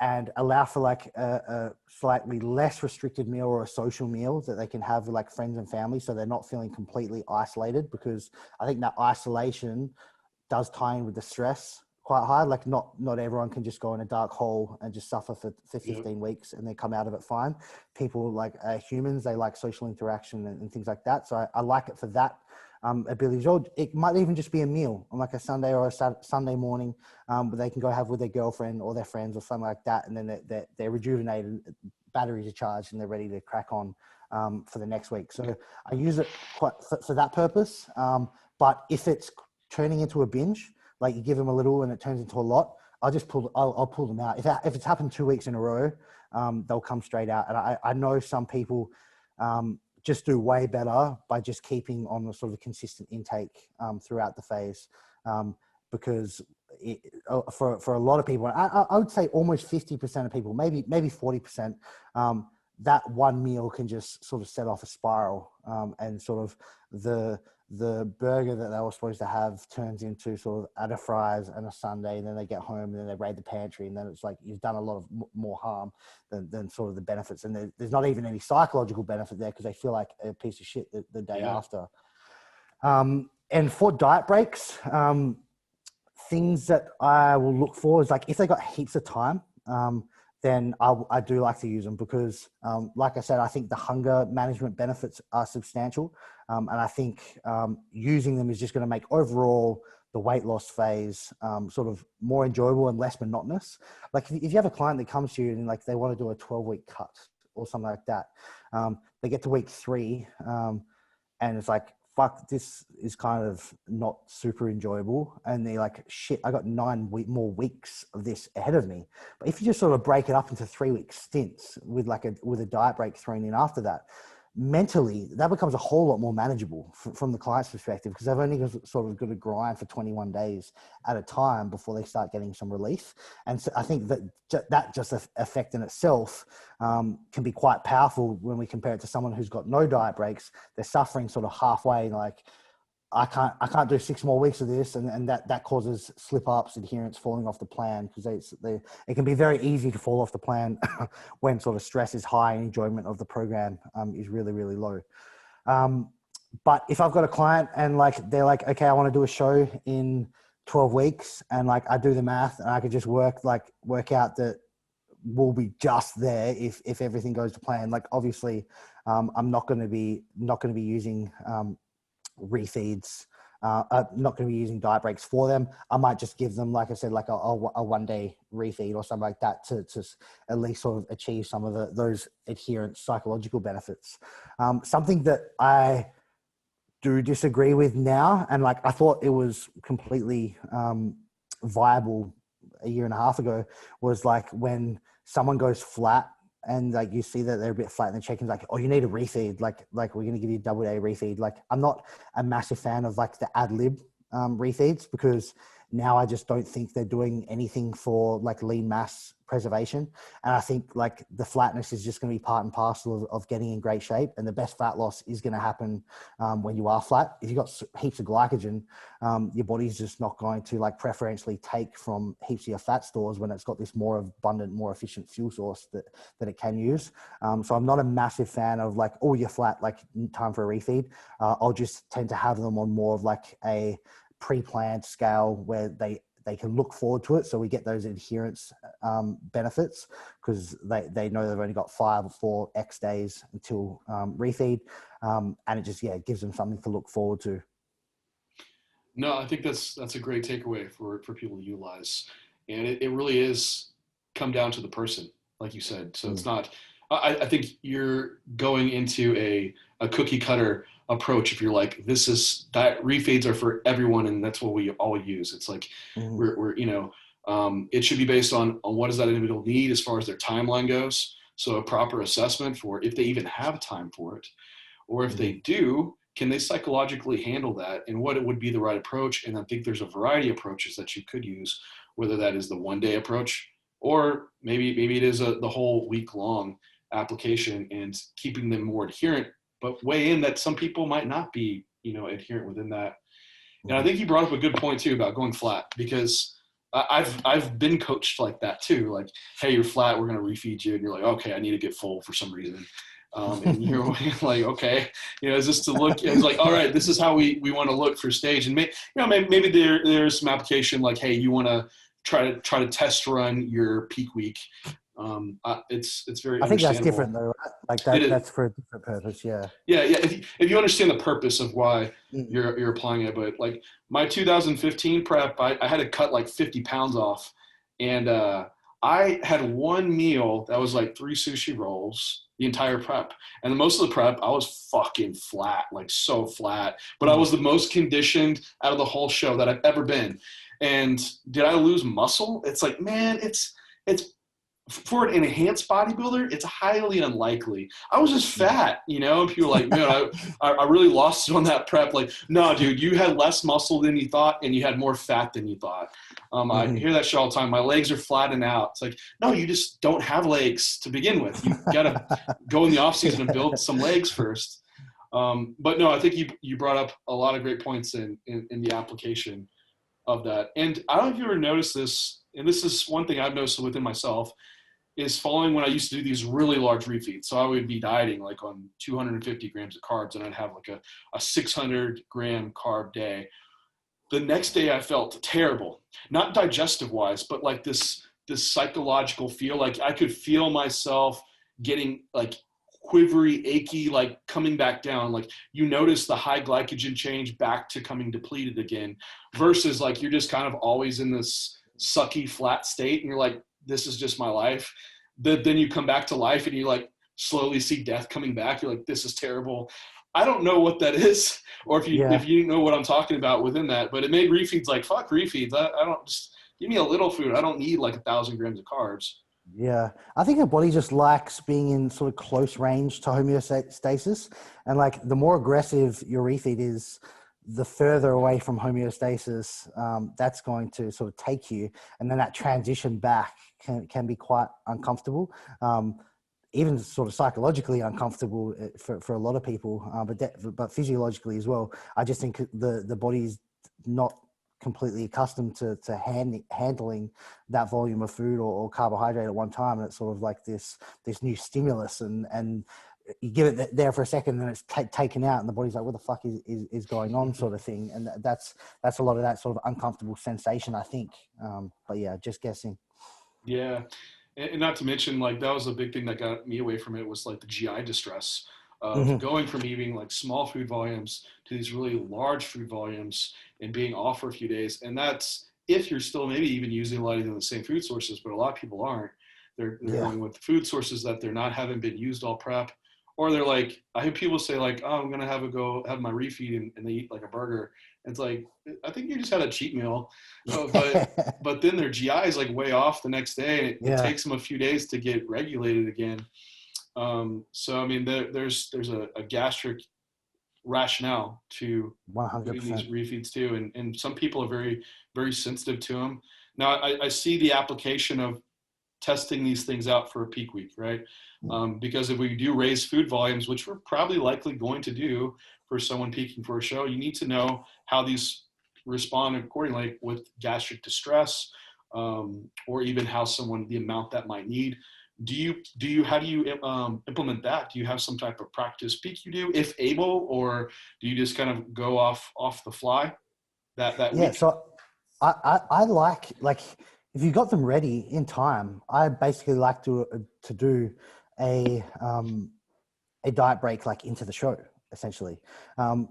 and allow for like a slightly less restricted meal or a social meal that they can have with like friends and family. So they're not feeling completely isolated, because I think that isolation does tie in with the stress quite high. Like not everyone can just go in a dark hole and just suffer for 15 weeks and then come out of it fine. People like humans, they like social interaction and things like that. So I like it for that ability. It might even just be a meal on like a Sunday or a Sunday morning, where they can go have with their girlfriend or their friends or something like that. And then they're rejuvenated, batteries are charged, and they're ready to crack on for the next week. So I use it quite for that purpose. But if it's turning into a binge, like you give them a little and it turns into a lot, I'll pull them out. If it's happened 2 weeks in a row, they'll come straight out. And I know some people just do way better by just keeping on the sort of consistent intake throughout the phase, because for a lot of people, I would say almost 50% of people, maybe 40%, that one meal can just sort of set off a spiral, and sort of the burger that they were supposed to have turns into sort of at a fries and a sundae, and then they get home and then they raid the pantry, and then it's like you've done a lot of more harm than sort of the benefits. And there's not even any psychological benefit there, because they feel like a piece of shit the day after. And for diet breaks, things that I will look for is like if they got heaps of time, then I do like to use them because, like I said, I think the hunger management benefits are substantial. And I think using them is just going to make overall the weight loss phase sort of more enjoyable and less monotonous. Like if you have a client that comes to you and like they want to do a 12-week cut or something like that, they get to week 3 and it's like, fuck, this is kind of not super enjoyable. And they're like, shit, I got 9 more weeks of this ahead of me. But if you just sort of break it up into 3-week stints with a diet break thrown in after that, mentally that becomes a whole lot more manageable from the client's perspective, because they've only sort of got to grind for 21 days at a time before they start getting some relief. And so I think that just effect in itself can be quite powerful when we compare it to someone who's got no diet breaks. They're suffering sort of halfway, like I can't do 6 more weeks of this, and that causes slip ups, adherence, falling off the plan, because it can be very easy to fall off the plan when sort of stress is high and enjoyment of the program is really, really low. But if I've got a client and like they're like, okay, I want to do a show in 12 weeks, and like I do the math and I could just work out that we'll be just there if everything goes to plan. Like obviously, I'm not going to be using refeeds. I'm not going to be using diet breaks for them. I might just give them, like I said, like a 1-day refeed or something like that to at least sort of achieve some of those adherence psychological benefits. Something that I do disagree with now, and like I thought it was completely viable a year and a half ago, was like when someone goes flat and like you see that they're a bit flat and the check-in's like, oh, you need a refeed. Like we're going to give you a double-day refeed. Like I'm not a massive fan of like the ad lib refeeds, because now I just don't think they're doing anything for like lean mass preservation. And I think like the flatness is just going to be part and parcel of getting in great shape. And the best fat loss is going to happen when you are flat. If you've got heaps of glycogen, your body's just not going to like preferentially take from heaps of your fat stores when it's got this more abundant, more efficient fuel source that it can use. So I'm not a massive fan of like, oh, you're flat, like time for a refeed. I'll just tend to have them on more of like a pre-planned scale where they can look forward to it. So we get those adherence benefits, because they know they've only got 5 or 4 X days until refeed. And it just, it gives them something to look forward to. No, I think that's a great takeaway for people to utilize. And it really is come down to the person, like you said. So it's not, I think you're going into a cookie cutter approach if you're like, this is diet refeeds are for everyone and that's what we all use. It's like we're it should be based on what does that individual need as far as their timeline goes. So a proper assessment for if they even have time for it, or if they do, can they psychologically handle that, and what it would be the right approach. And I think there's a variety of approaches that you could use, whether that is the 1-day approach, or maybe it is the whole week-long application and keeping them more adherent, but weigh in that some people might not be, adherent within that. And I think you brought up a good point too about going flat, because I've been coached like that too. Like, hey, you're flat, we're going to refeed you. And you're like, okay, I need to get full for some reason. And you're like, okay, is this to look, it's like, all right, this is how we want to look for stage. And maybe there's some application like, hey, you want to try to test run your peak week. It's very, I think that's different though, right? Like that's for a different purpose. Yeah. If you understand the purpose of why you're applying it, but like my 2015 prep, I had to cut like 50 pounds off, and I had one meal that was like 3 sushi rolls the entire prep. And most of the prep, I was fucking flat, like so flat, but I was the most conditioned out of the whole show that I've ever been. And did I lose muscle? It's like, man, it's for an enhanced bodybuilder, it's highly unlikely. I was just fat, and people were like, man, I really lost it on that prep. Like, no, dude, you had less muscle than you thought, and you had more fat than you thought. I hear that shit all the time. My legs are flattening out. It's like, no, you just don't have legs to begin with. You got to go in the off season and build some legs first. But no, I think you brought up a lot of great points in the application of that. And I don't know if you ever noticed this, and this is one thing I've noticed within myself. is following when I used to do these really large refeeds. So I would be dieting like on 250 grams of carbs, and I'd have like a 600 gram carb day. The next day I felt terrible, not digestive wise, but like this psychological feel. Like I could feel myself getting like quivery, achy, like coming back down. Like you notice the high glycogen change back to coming depleted again, versus like you're just kind of always in this sucky flat state and you're like, this is just my life. Then you come back to life and you like slowly see death coming back. You're like, this is terrible. I don't know what that is, or if you know what I'm talking about within that, but it made refeeds like, fuck refeeds. I don't, just give me a little food. I don't need like 1,000 grams of carbs. Yeah, I think the body just likes being in sort of close range to homeostasis, and like the more aggressive your refeed is, the further away from homeostasis that's going to sort of take you, and then that transition back can be quite uncomfortable, even sort of psychologically uncomfortable for a lot of people, but physiologically as well. I just think the body's not completely accustomed to handling that volume of food or carbohydrate at one time, and it's sort of like this new stimulus, and you give it there for a second and then it's taken out and the body's like, what the fuck is going on, sort of thing. And that's a lot of that sort of uncomfortable sensation, I think. But yeah, just guessing. Yeah. And not to mention, like, that was a big thing that got me away from it, was like the GI distress of going from eating like small food volumes to these really large food volumes and being off for a few days. And that's if you're still maybe even using a lot of the same food sources, but a lot of people aren't. They're going with food sources that they're not, haven't been used all prep. Or they're like, I hear people say like, oh, I'm going to have my refeed, and they eat like a burger. It's like, I think you just had a cheat meal, but then their GI is like way off the next day, and it takes them a few days to get regulated again. So I mean, there's a gastric rationale to 100%. doing these refeeds too, and some people are very, very sensitive to them. Now I see the application of testing these things out for a peak week, right? Because if we do raise food volumes, which we're probably likely going to do for someone peaking for a show, you need to know how these respond accordingly with gastric distress, or even how the amount that might need. How do you implement that? Do you have some type of practice peak you do, if able, or do you just kind of go off the fly that week? So I like if you got them ready in time, I basically like to do a diet break like into the show, essentially.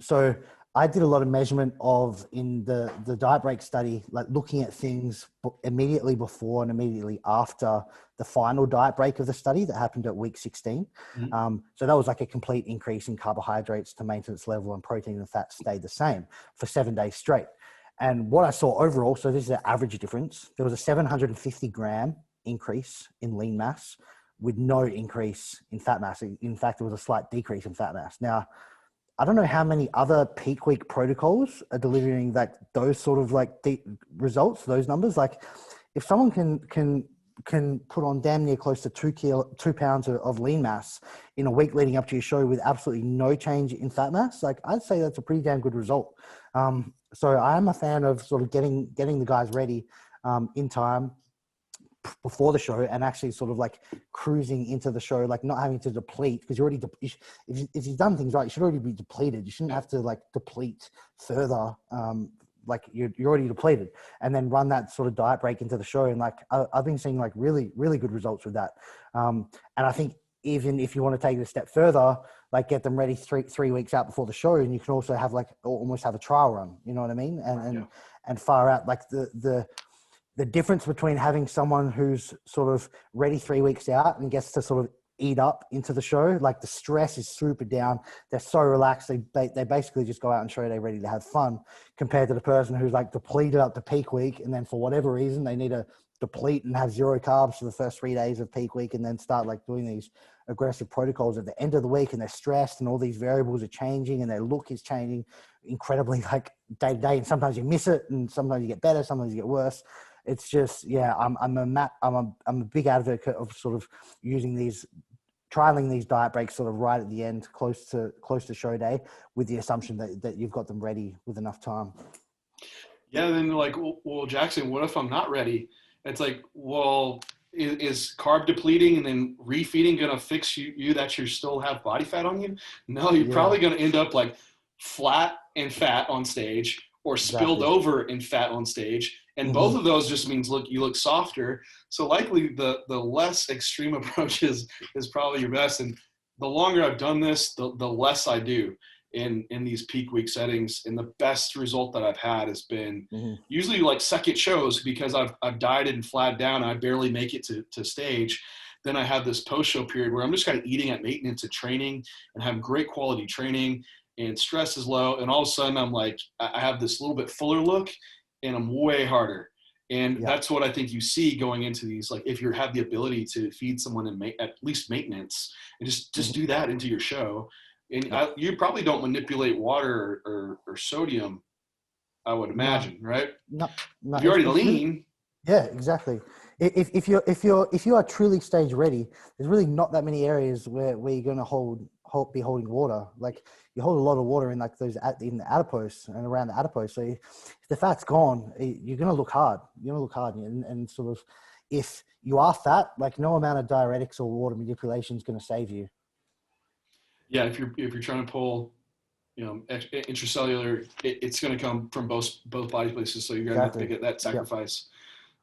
So I did a lot of measurement in the diet break study, like looking at things immediately before and immediately after the final diet break of the study that happened at week 16. So that was like a complete increase in carbohydrates to maintenance level, and protein and fat stayed the same for 7 days straight. And what I saw overall, so this is an average difference, there was a 750 gram increase in lean mass with no increase in fat mass. In fact, there was a slight decrease in fat mass. Now, I don't know how many other peak week protocols are delivering like those sort of like results, those numbers. Like if someone can put on damn near close to 2 pounds of lean mass in a week leading up to your show with absolutely no change in fat mass, like I'd say that's a pretty damn good result. So I am a fan of sort of getting the guys ready in time before the show, and actually sort of like cruising into the show, like not having to deplete, because you're already if you've done things right, you should already be depleted. You shouldn't have to like deplete further. Like you're already depleted, and then run that sort of diet break into the show. And like I've been seeing like really, really good results with that. And I think even if you want to take it a step further, like get them ready three weeks out before the show, and you can also have like almost have a trial run. You know what I mean? And far out, like the difference between having someone who's sort of ready 3 weeks out and gets to sort of eat up into the show, like the stress is super down. They're so relaxed. They basically just go out and show they're ready to have fun, compared to the person who's like depleted up to peak week. And then for whatever reason, they need to deplete and have 0 carbs for the first 3 days of peak week, and then start like doing these aggressive protocols at the end of the week. And they're stressed, and all these variables are changing, and their look is changing incredibly like day to day. And sometimes you miss it, and sometimes you get better, sometimes you get worse. It's just, yeah, I'm a big advocate of sort of trialing these diet breaks sort of right at the end, close to show day, with the assumption that you've got them ready with enough time. Yeah. Then like, well, Jackson, what if I'm not ready? It's like, well, is carb depleting and then refeeding going to fix you that you still have body fat on you? No, you're probably going to end up like flat and fat on stage, or spilled over and fat on stage. And both of those just means you look softer. So likely the less extreme approach is probably your best. And the longer I've done this, the less I do in these peak week settings. And the best result that I've had has been usually like second shows, because I've dieted and flattened down. And I barely make it to stage. Then I have this post-show period where I'm just kind of eating at maintenance and training and have great quality training, and stress is low. And all of a sudden I'm like, I have this little bit fuller look and I'm way harder. And that's what I think you see going into these, like if you have the ability to feed someone in at least maintenance, and just do that into your show. And you probably don't manipulate water or sodium, I would imagine, right? No. If you're already lean. Yeah, exactly. If you are truly stage ready, there's really not that many areas where you're going to be holding water. Like you hold a lot of water in like those in the adipose and around the adipose. So if the fat's gone, you're going to look hard. You're going to look hard, and sort of if you are fat, like no amount of diuretics or water manipulation is going to save you. Yeah, if you're trying to pull, intracellular, it's going to come from both body places. So you're going to have to get that sacrifice.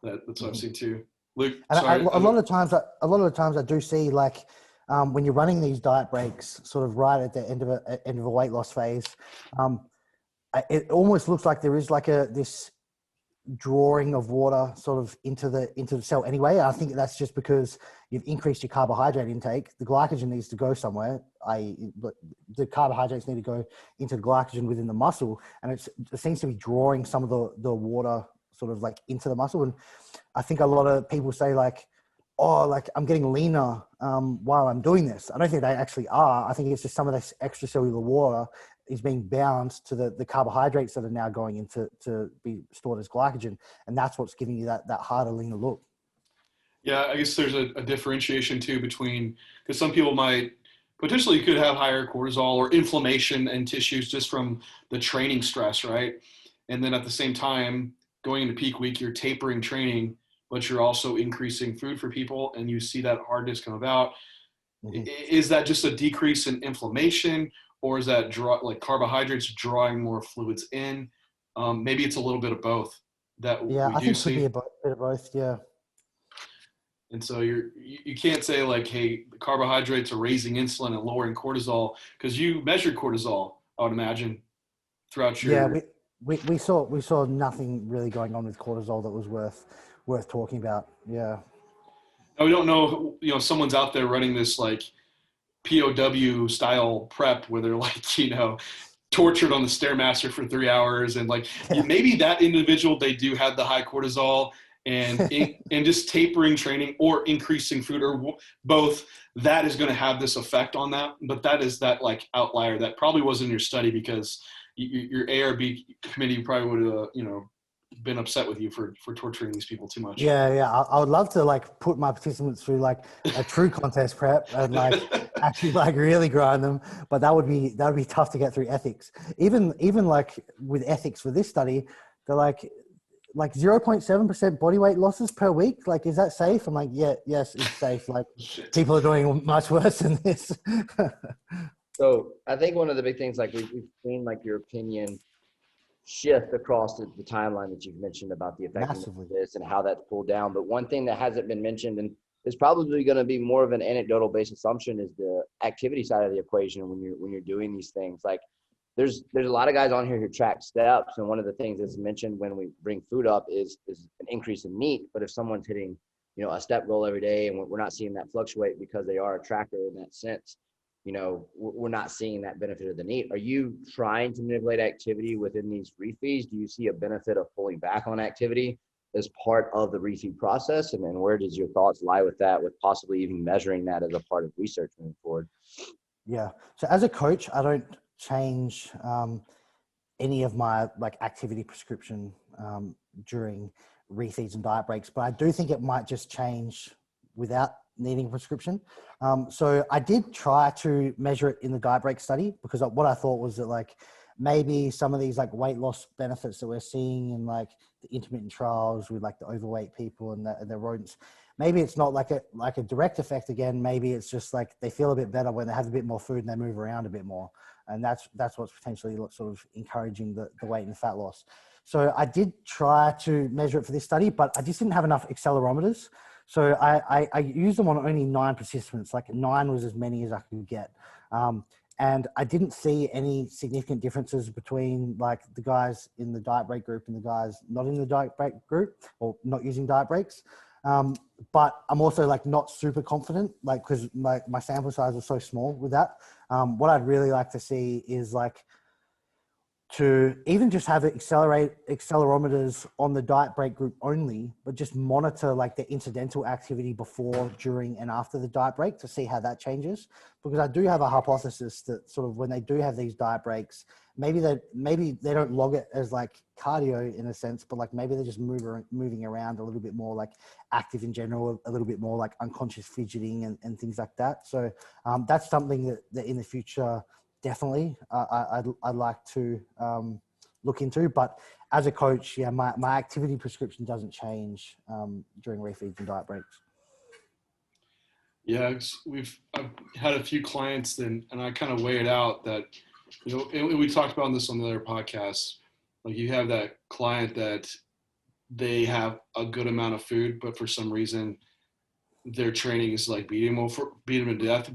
That's what I've seen too. Luke, sorry. A lot of the times I do see like when you're running these diet breaks, sort of right at the end of a weight loss phase, it almost looks like there is like this drawing of water sort of into the cell anyway. I think that's just because you've increased your carbohydrate intake. The glycogen needs to go somewhere. The carbohydrates need to go into the glycogen within the muscle, and it seems to be drawing some of the water sort of like into the muscle. And I think a lot of people say like, oh, like I'm getting leaner while I'm doing this. I don't think they actually are. I think it's just some of this extracellular water is being bound to the carbohydrates that are now going into to be stored as glycogen. And that's what's giving you that harder, leaner look. Yeah, I guess there's a differentiation too between, because some people might potentially could have higher cortisol or inflammation in tissues just from the training stress, right? And then at the same time, going into peak week, you're tapering training, but you're also increasing food for people, and you see that hardness come about. Is that just a decrease in inflammation, or is that like carbohydrates drawing more fluids in? Maybe it's a little bit of both. I think it could be a bit of both. Yeah. And so you can't say like, hey, the carbohydrates are raising insulin and lowering cortisol, because you measured cortisol, I would imagine, throughout your. Yeah, we saw nothing really going on with cortisol that was worth talking about. Yeah. Now, we don't know, someone's out there running this like POW style prep where they're like, tortured on the Stairmaster for 3 hours. And like, maybe that individual, they do have the high cortisol and just tapering training or increasing food or both, that is going to have this effect on that. But that is that like outlier that probably wasn't in your study, because your ARB committee probably would have, been upset with you for torturing these people too much. Yeah. I would love to like put my participants through like a true contest prep and like actually like really grind them, but that would be tough to get through ethics. Even like with ethics for this study, they're like 0.7% body weight losses per week. Like, is that safe? I'm like, yes, it's safe. Like people are doing much worse than this. So I think one of the big things, like we've seen like your opinion shift across the timeline that you've mentioned about the effectiveness of this and how that's pulled down. But one thing that hasn't been mentioned, and is probably going to be more of an anecdotal based assumption, is the activity side of the equation when you're doing these things. Like there's a lot of guys on here who track steps, and one of the things that's mentioned when we bring food up is an increase in NEAT. But if someone's hitting a step goal every day, and we're not seeing that fluctuate because they are a tracker in that sense, we're not seeing that benefit of the NEAT. Are you trying to manipulate activity within these refeeds? Do you see a benefit of pulling back on activity as part of the refeed process? And then where does your thoughts lie with that, with possibly even measuring that as a part of research moving forward? Yeah. So as a coach, I don't change any of my like activity prescription during refeeds and diet breaks, but I do think it might just change without needing a prescription. So I did try to measure it in the diet break study, because what I thought was that like maybe some of these like weight loss benefits that we're seeing in like the intermittent trials with like the overweight people and the rodents, maybe it's not like a direct effect again. Maybe it's just like they feel a bit better when they have a bit more food and they move around a bit more. And that's what's potentially sort of encouraging the weight and fat loss. So I did try to measure it for this study, but I just didn't have enough accelerometers. So I used them on only 9 participants. Like 9 was as many as I could get. And I didn't see any significant differences between like the guys in the diet break group and the guys not in the diet break group or not using diet breaks. But I'm also like not super confident, like, cause my sample size was so small with that. What I'd really like to see is like to even just have accelerometers on the diet break group only, but just monitor like the incidental activity before, during, and after the diet break to see how that changes. Because I do have a hypothesis that sort of when they do have these diet breaks, maybe they don't log it as like cardio in a sense, but like maybe they're just moving around a little bit more, like active in general, a little bit more like unconscious fidgeting and things like that. So that's something that in the future, definitely I'd like to look into. But as a coach, yeah, my activity prescription doesn't change during refeeds and diet breaks. Yeah, I've had a few clients and I kind of weigh it out that, you know, and we talked about this on the other podcast. Like you have that client that they have a good amount of food, but for some reason their training is like beating them to death,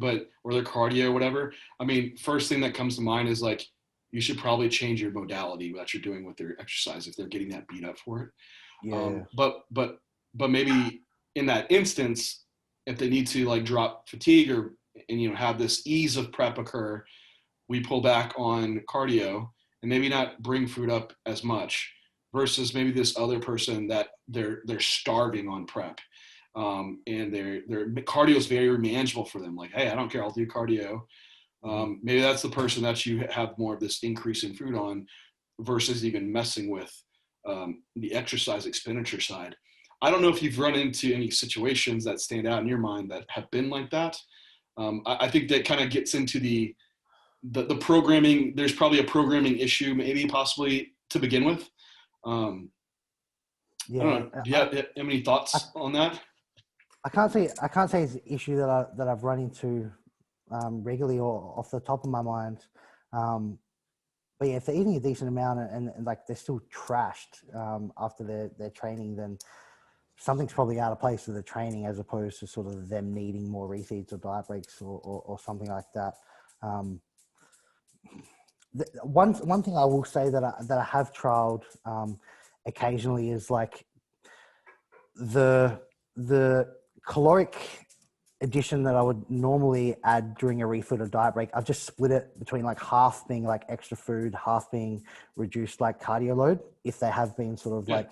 or their cardio or whatever. I mean, first thing that comes to mind is like, you should probably change your modality that you're doing with their exercise if they're getting that beat up for it. Yeah. But maybe in that instance, if they need to like drop fatigue and you know have this ease of prep occur, we pull back on cardio and maybe not bring food up as much versus maybe this other person that they're starving on prep. And their cardio is very manageable for them. Like, hey, I don't care, I'll do cardio. Maybe that's the person that you have more of this increase in food on versus even messing with the exercise expenditure side. I don't know if you've run into any situations that stand out in your mind that have been like that. I think that kind of gets into the programming. There's probably a programming issue, maybe possibly to begin with. I don't know. Do you have any thoughts on that? I can't say it's an issue that I've run into regularly or off the top of my mind. But yeah, if they're eating a decent amount and like they're still trashed after their training, then something's probably out of place with the training as opposed to sort of them needing more refeeds or diet breaks or something like that. One thing I will say that I have trialed occasionally is like the caloric addition that I would normally add during a refeed or diet break. I've just split it between like half being like extra food, half being reduced like cardio load. If they have been sort of like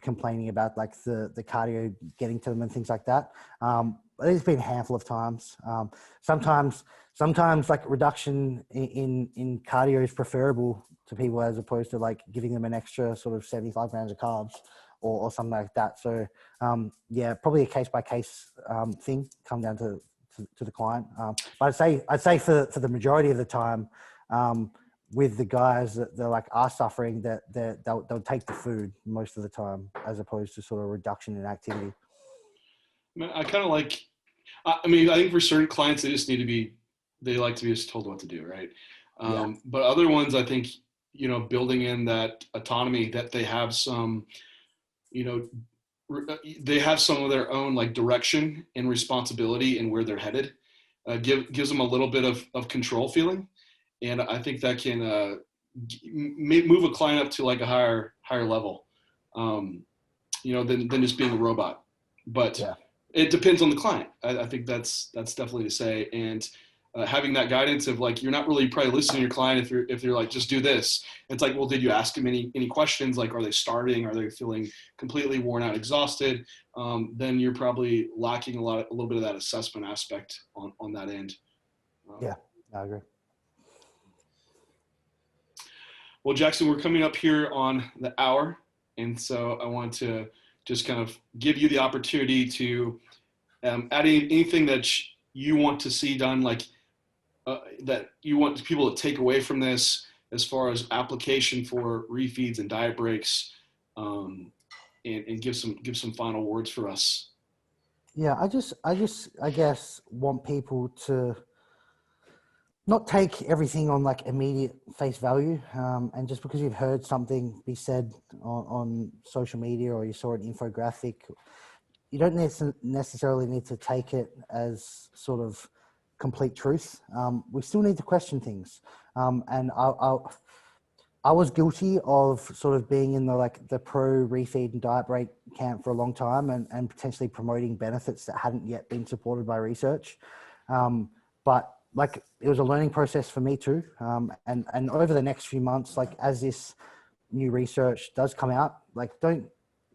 complaining about like the cardio getting to them and things like that. But it's been a handful of times. Sometimes like reduction in cardio is preferable to people as opposed to like giving them an extra sort of 75 grams of carbs or something like that. So yeah, probably a case by case thing, come down to the client. But I'd say for the majority of the time, with the guys that they're like are suffering, that they'll take the food most of the time as opposed to sort of reduction in activity. I kind of like, I mean, I think for certain clients, they like to be just told what to do, right? But other ones, I think, you know, building in that autonomy that they have some, you know, they have some of their own like direction and responsibility in where they're headed, gives them a little bit of control feeling. And I think that can move a client up to like a higher level, you know, than just being a robot. But it depends on the client. I think that's definitely to say. And having that guidance of like, you're not really probably listening to your client if you're like, just do this. It's like, well, did you ask them any questions? Like, are they starving? Are they feeling completely worn out, exhausted? Then you're probably lacking a little bit of that assessment aspect on that end. Yeah, I agree. Well, Jackson, we're coming up here on the hour. And so I want to just kind of give you the opportunity to add anything that you want to see done, like that you want people to take away from this, as far as application for refeeds and diet breaks, and give some final words for us. Yeah, I guess want people to not take everything on like immediate face value. And just because you've heard something be said on social media or you saw an infographic, you don't necessarily need to take it as sort of complete truth. We still need to question things. And I was guilty of sort of being in the pro refeed and diet break camp for a long time and potentially promoting benefits that hadn't yet been supported by research. But like it was a learning process for me too. And over the next few months, like as this new research does come out, like don't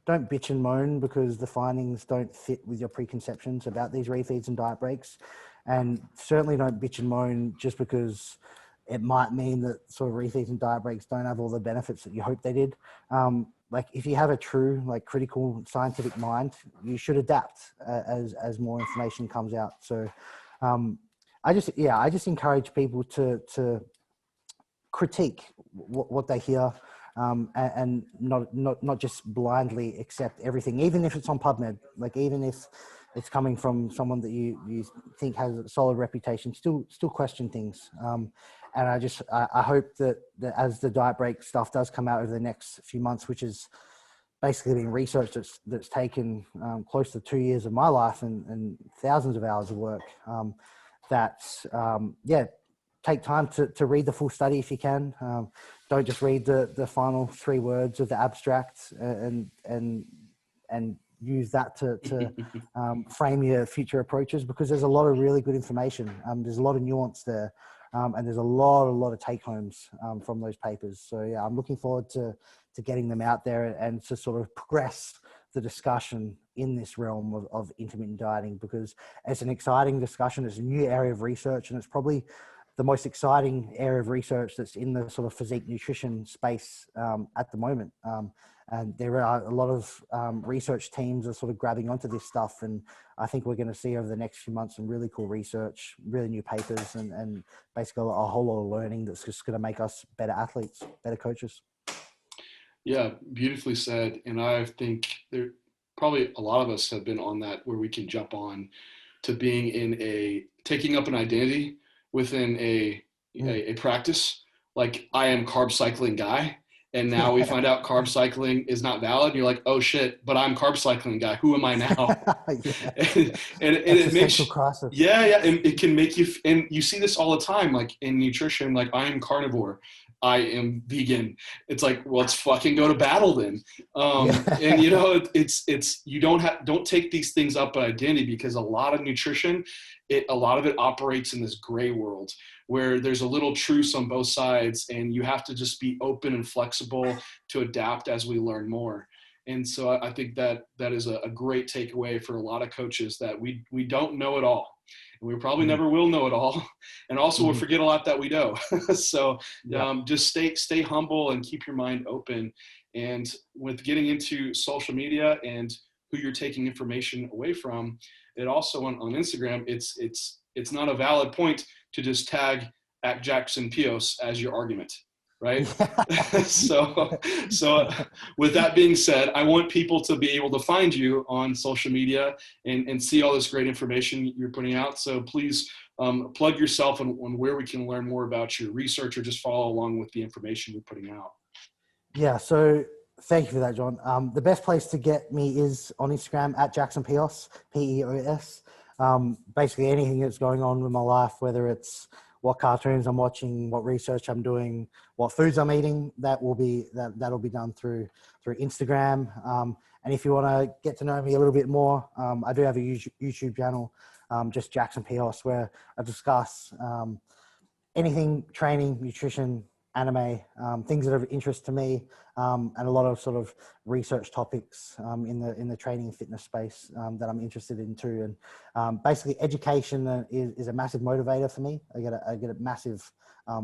bitch and moan because the findings don't fit with your preconceptions about these refeeds and diet breaks. And certainly don't bitch and moan just because it might mean that sort of refeeds and diet breaks don't have all the benefits that you hope they did. Like if you have a true like critical scientific mind, you should adapt as more information comes out. So I just encourage people to critique what they hear, and not just blindly accept everything, even if it's on PubMed. Like even if it's coming from someone that you think has a solid reputation, still question things. And I hope that as the diet break stuff does come out over the next few months, which is basically being research that's taken close to 2 years of my life and thousands of hours of work, take time to read the full study if you can. Don't just read the final 3 words of the abstract and use that to frame your future approaches, because there's a lot of really good information. There's a lot of nuance there, and there's a lot of take homes from those papers. So yeah, I'm looking forward to getting them out there and to sort of progress the discussion in this realm of intermittent dieting, because it's an exciting discussion. It's a new area of research, and it's probably the most exciting area of research that's in the sort of physique nutrition space at the moment. And there are a lot of research teams are sort of grabbing onto this stuff. And I think we're going to see over the next few months some really cool research, really new papers, and basically a whole lot of learning that's just going to make us better athletes, better coaches. Yeah, beautifully said. And I think there probably a lot of us have been on that, where we can jump on to being taking up an identity within a practice. Like I am carb cycling guy. And now we find out carb cycling is not valid. You're like, oh shit, but I'm carb cycling guy. Who am I now? and it makes crisis. Yeah. And it can make you, and you see this all the time, like in nutrition, like I am carnivore, I am vegan. It's like, well, let's fucking go to battle then. And you know, it's you don't take these things up by identity, because a lot of nutrition, a lot of it operates in this gray world where there's a little truce on both sides, and you have to just be open and flexible to adapt as we learn more. And so I think that is a great takeaway for a lot of coaches, that we don't know it all. And we probably never will know it all. And also we'll forget a lot that we know. So just stay humble and keep your mind open. And with getting into social media and who you're taking information away from, it also on Instagram, it's not a valid point to just tag at Jackson Peos as your argument, right? So with that being said, I want people to be able to find you on social media and see all this great information you're putting out. So please plug yourself on where we can learn more about your research, or just follow along with the information you're putting out. Yeah, so thank you for that, John. The best place to get me is on Instagram at Jackson Peos, Peos. Basically anything that's going on with my life, whether it's what cartoons I'm watching, what research I'm doing, what foods I'm eating, that'll be done through Instagram. And if you want to get to know me a little bit more, I do have a YouTube channel, just Jackson Peos, where I discuss anything training, nutrition, anime, things that are of interest to me, and a lot of sort of research topics in the training and fitness space that I'm interested in too. And basically, education is a massive motivator for me. I get a massive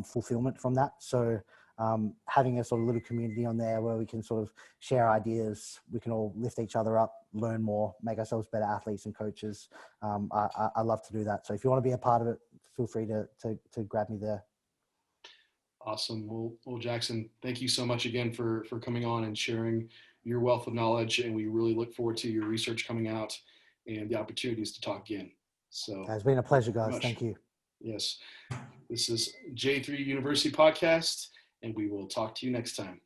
fulfillment from that. So having a sort of little community on there where we can sort of share ideas, we can all lift each other up, learn more, make ourselves better athletes and coaches. I love to do that. So if you want to be a part of it, feel free to grab me there. Awesome. Well, Jackson, thank you so much again for coming on and sharing your wealth of knowledge. And we really look forward to your research coming out and the opportunities to talk again. So It's been a pleasure, very guys. much. Thank you. Yes. This is J3 University Podcast, and we will talk to you next time.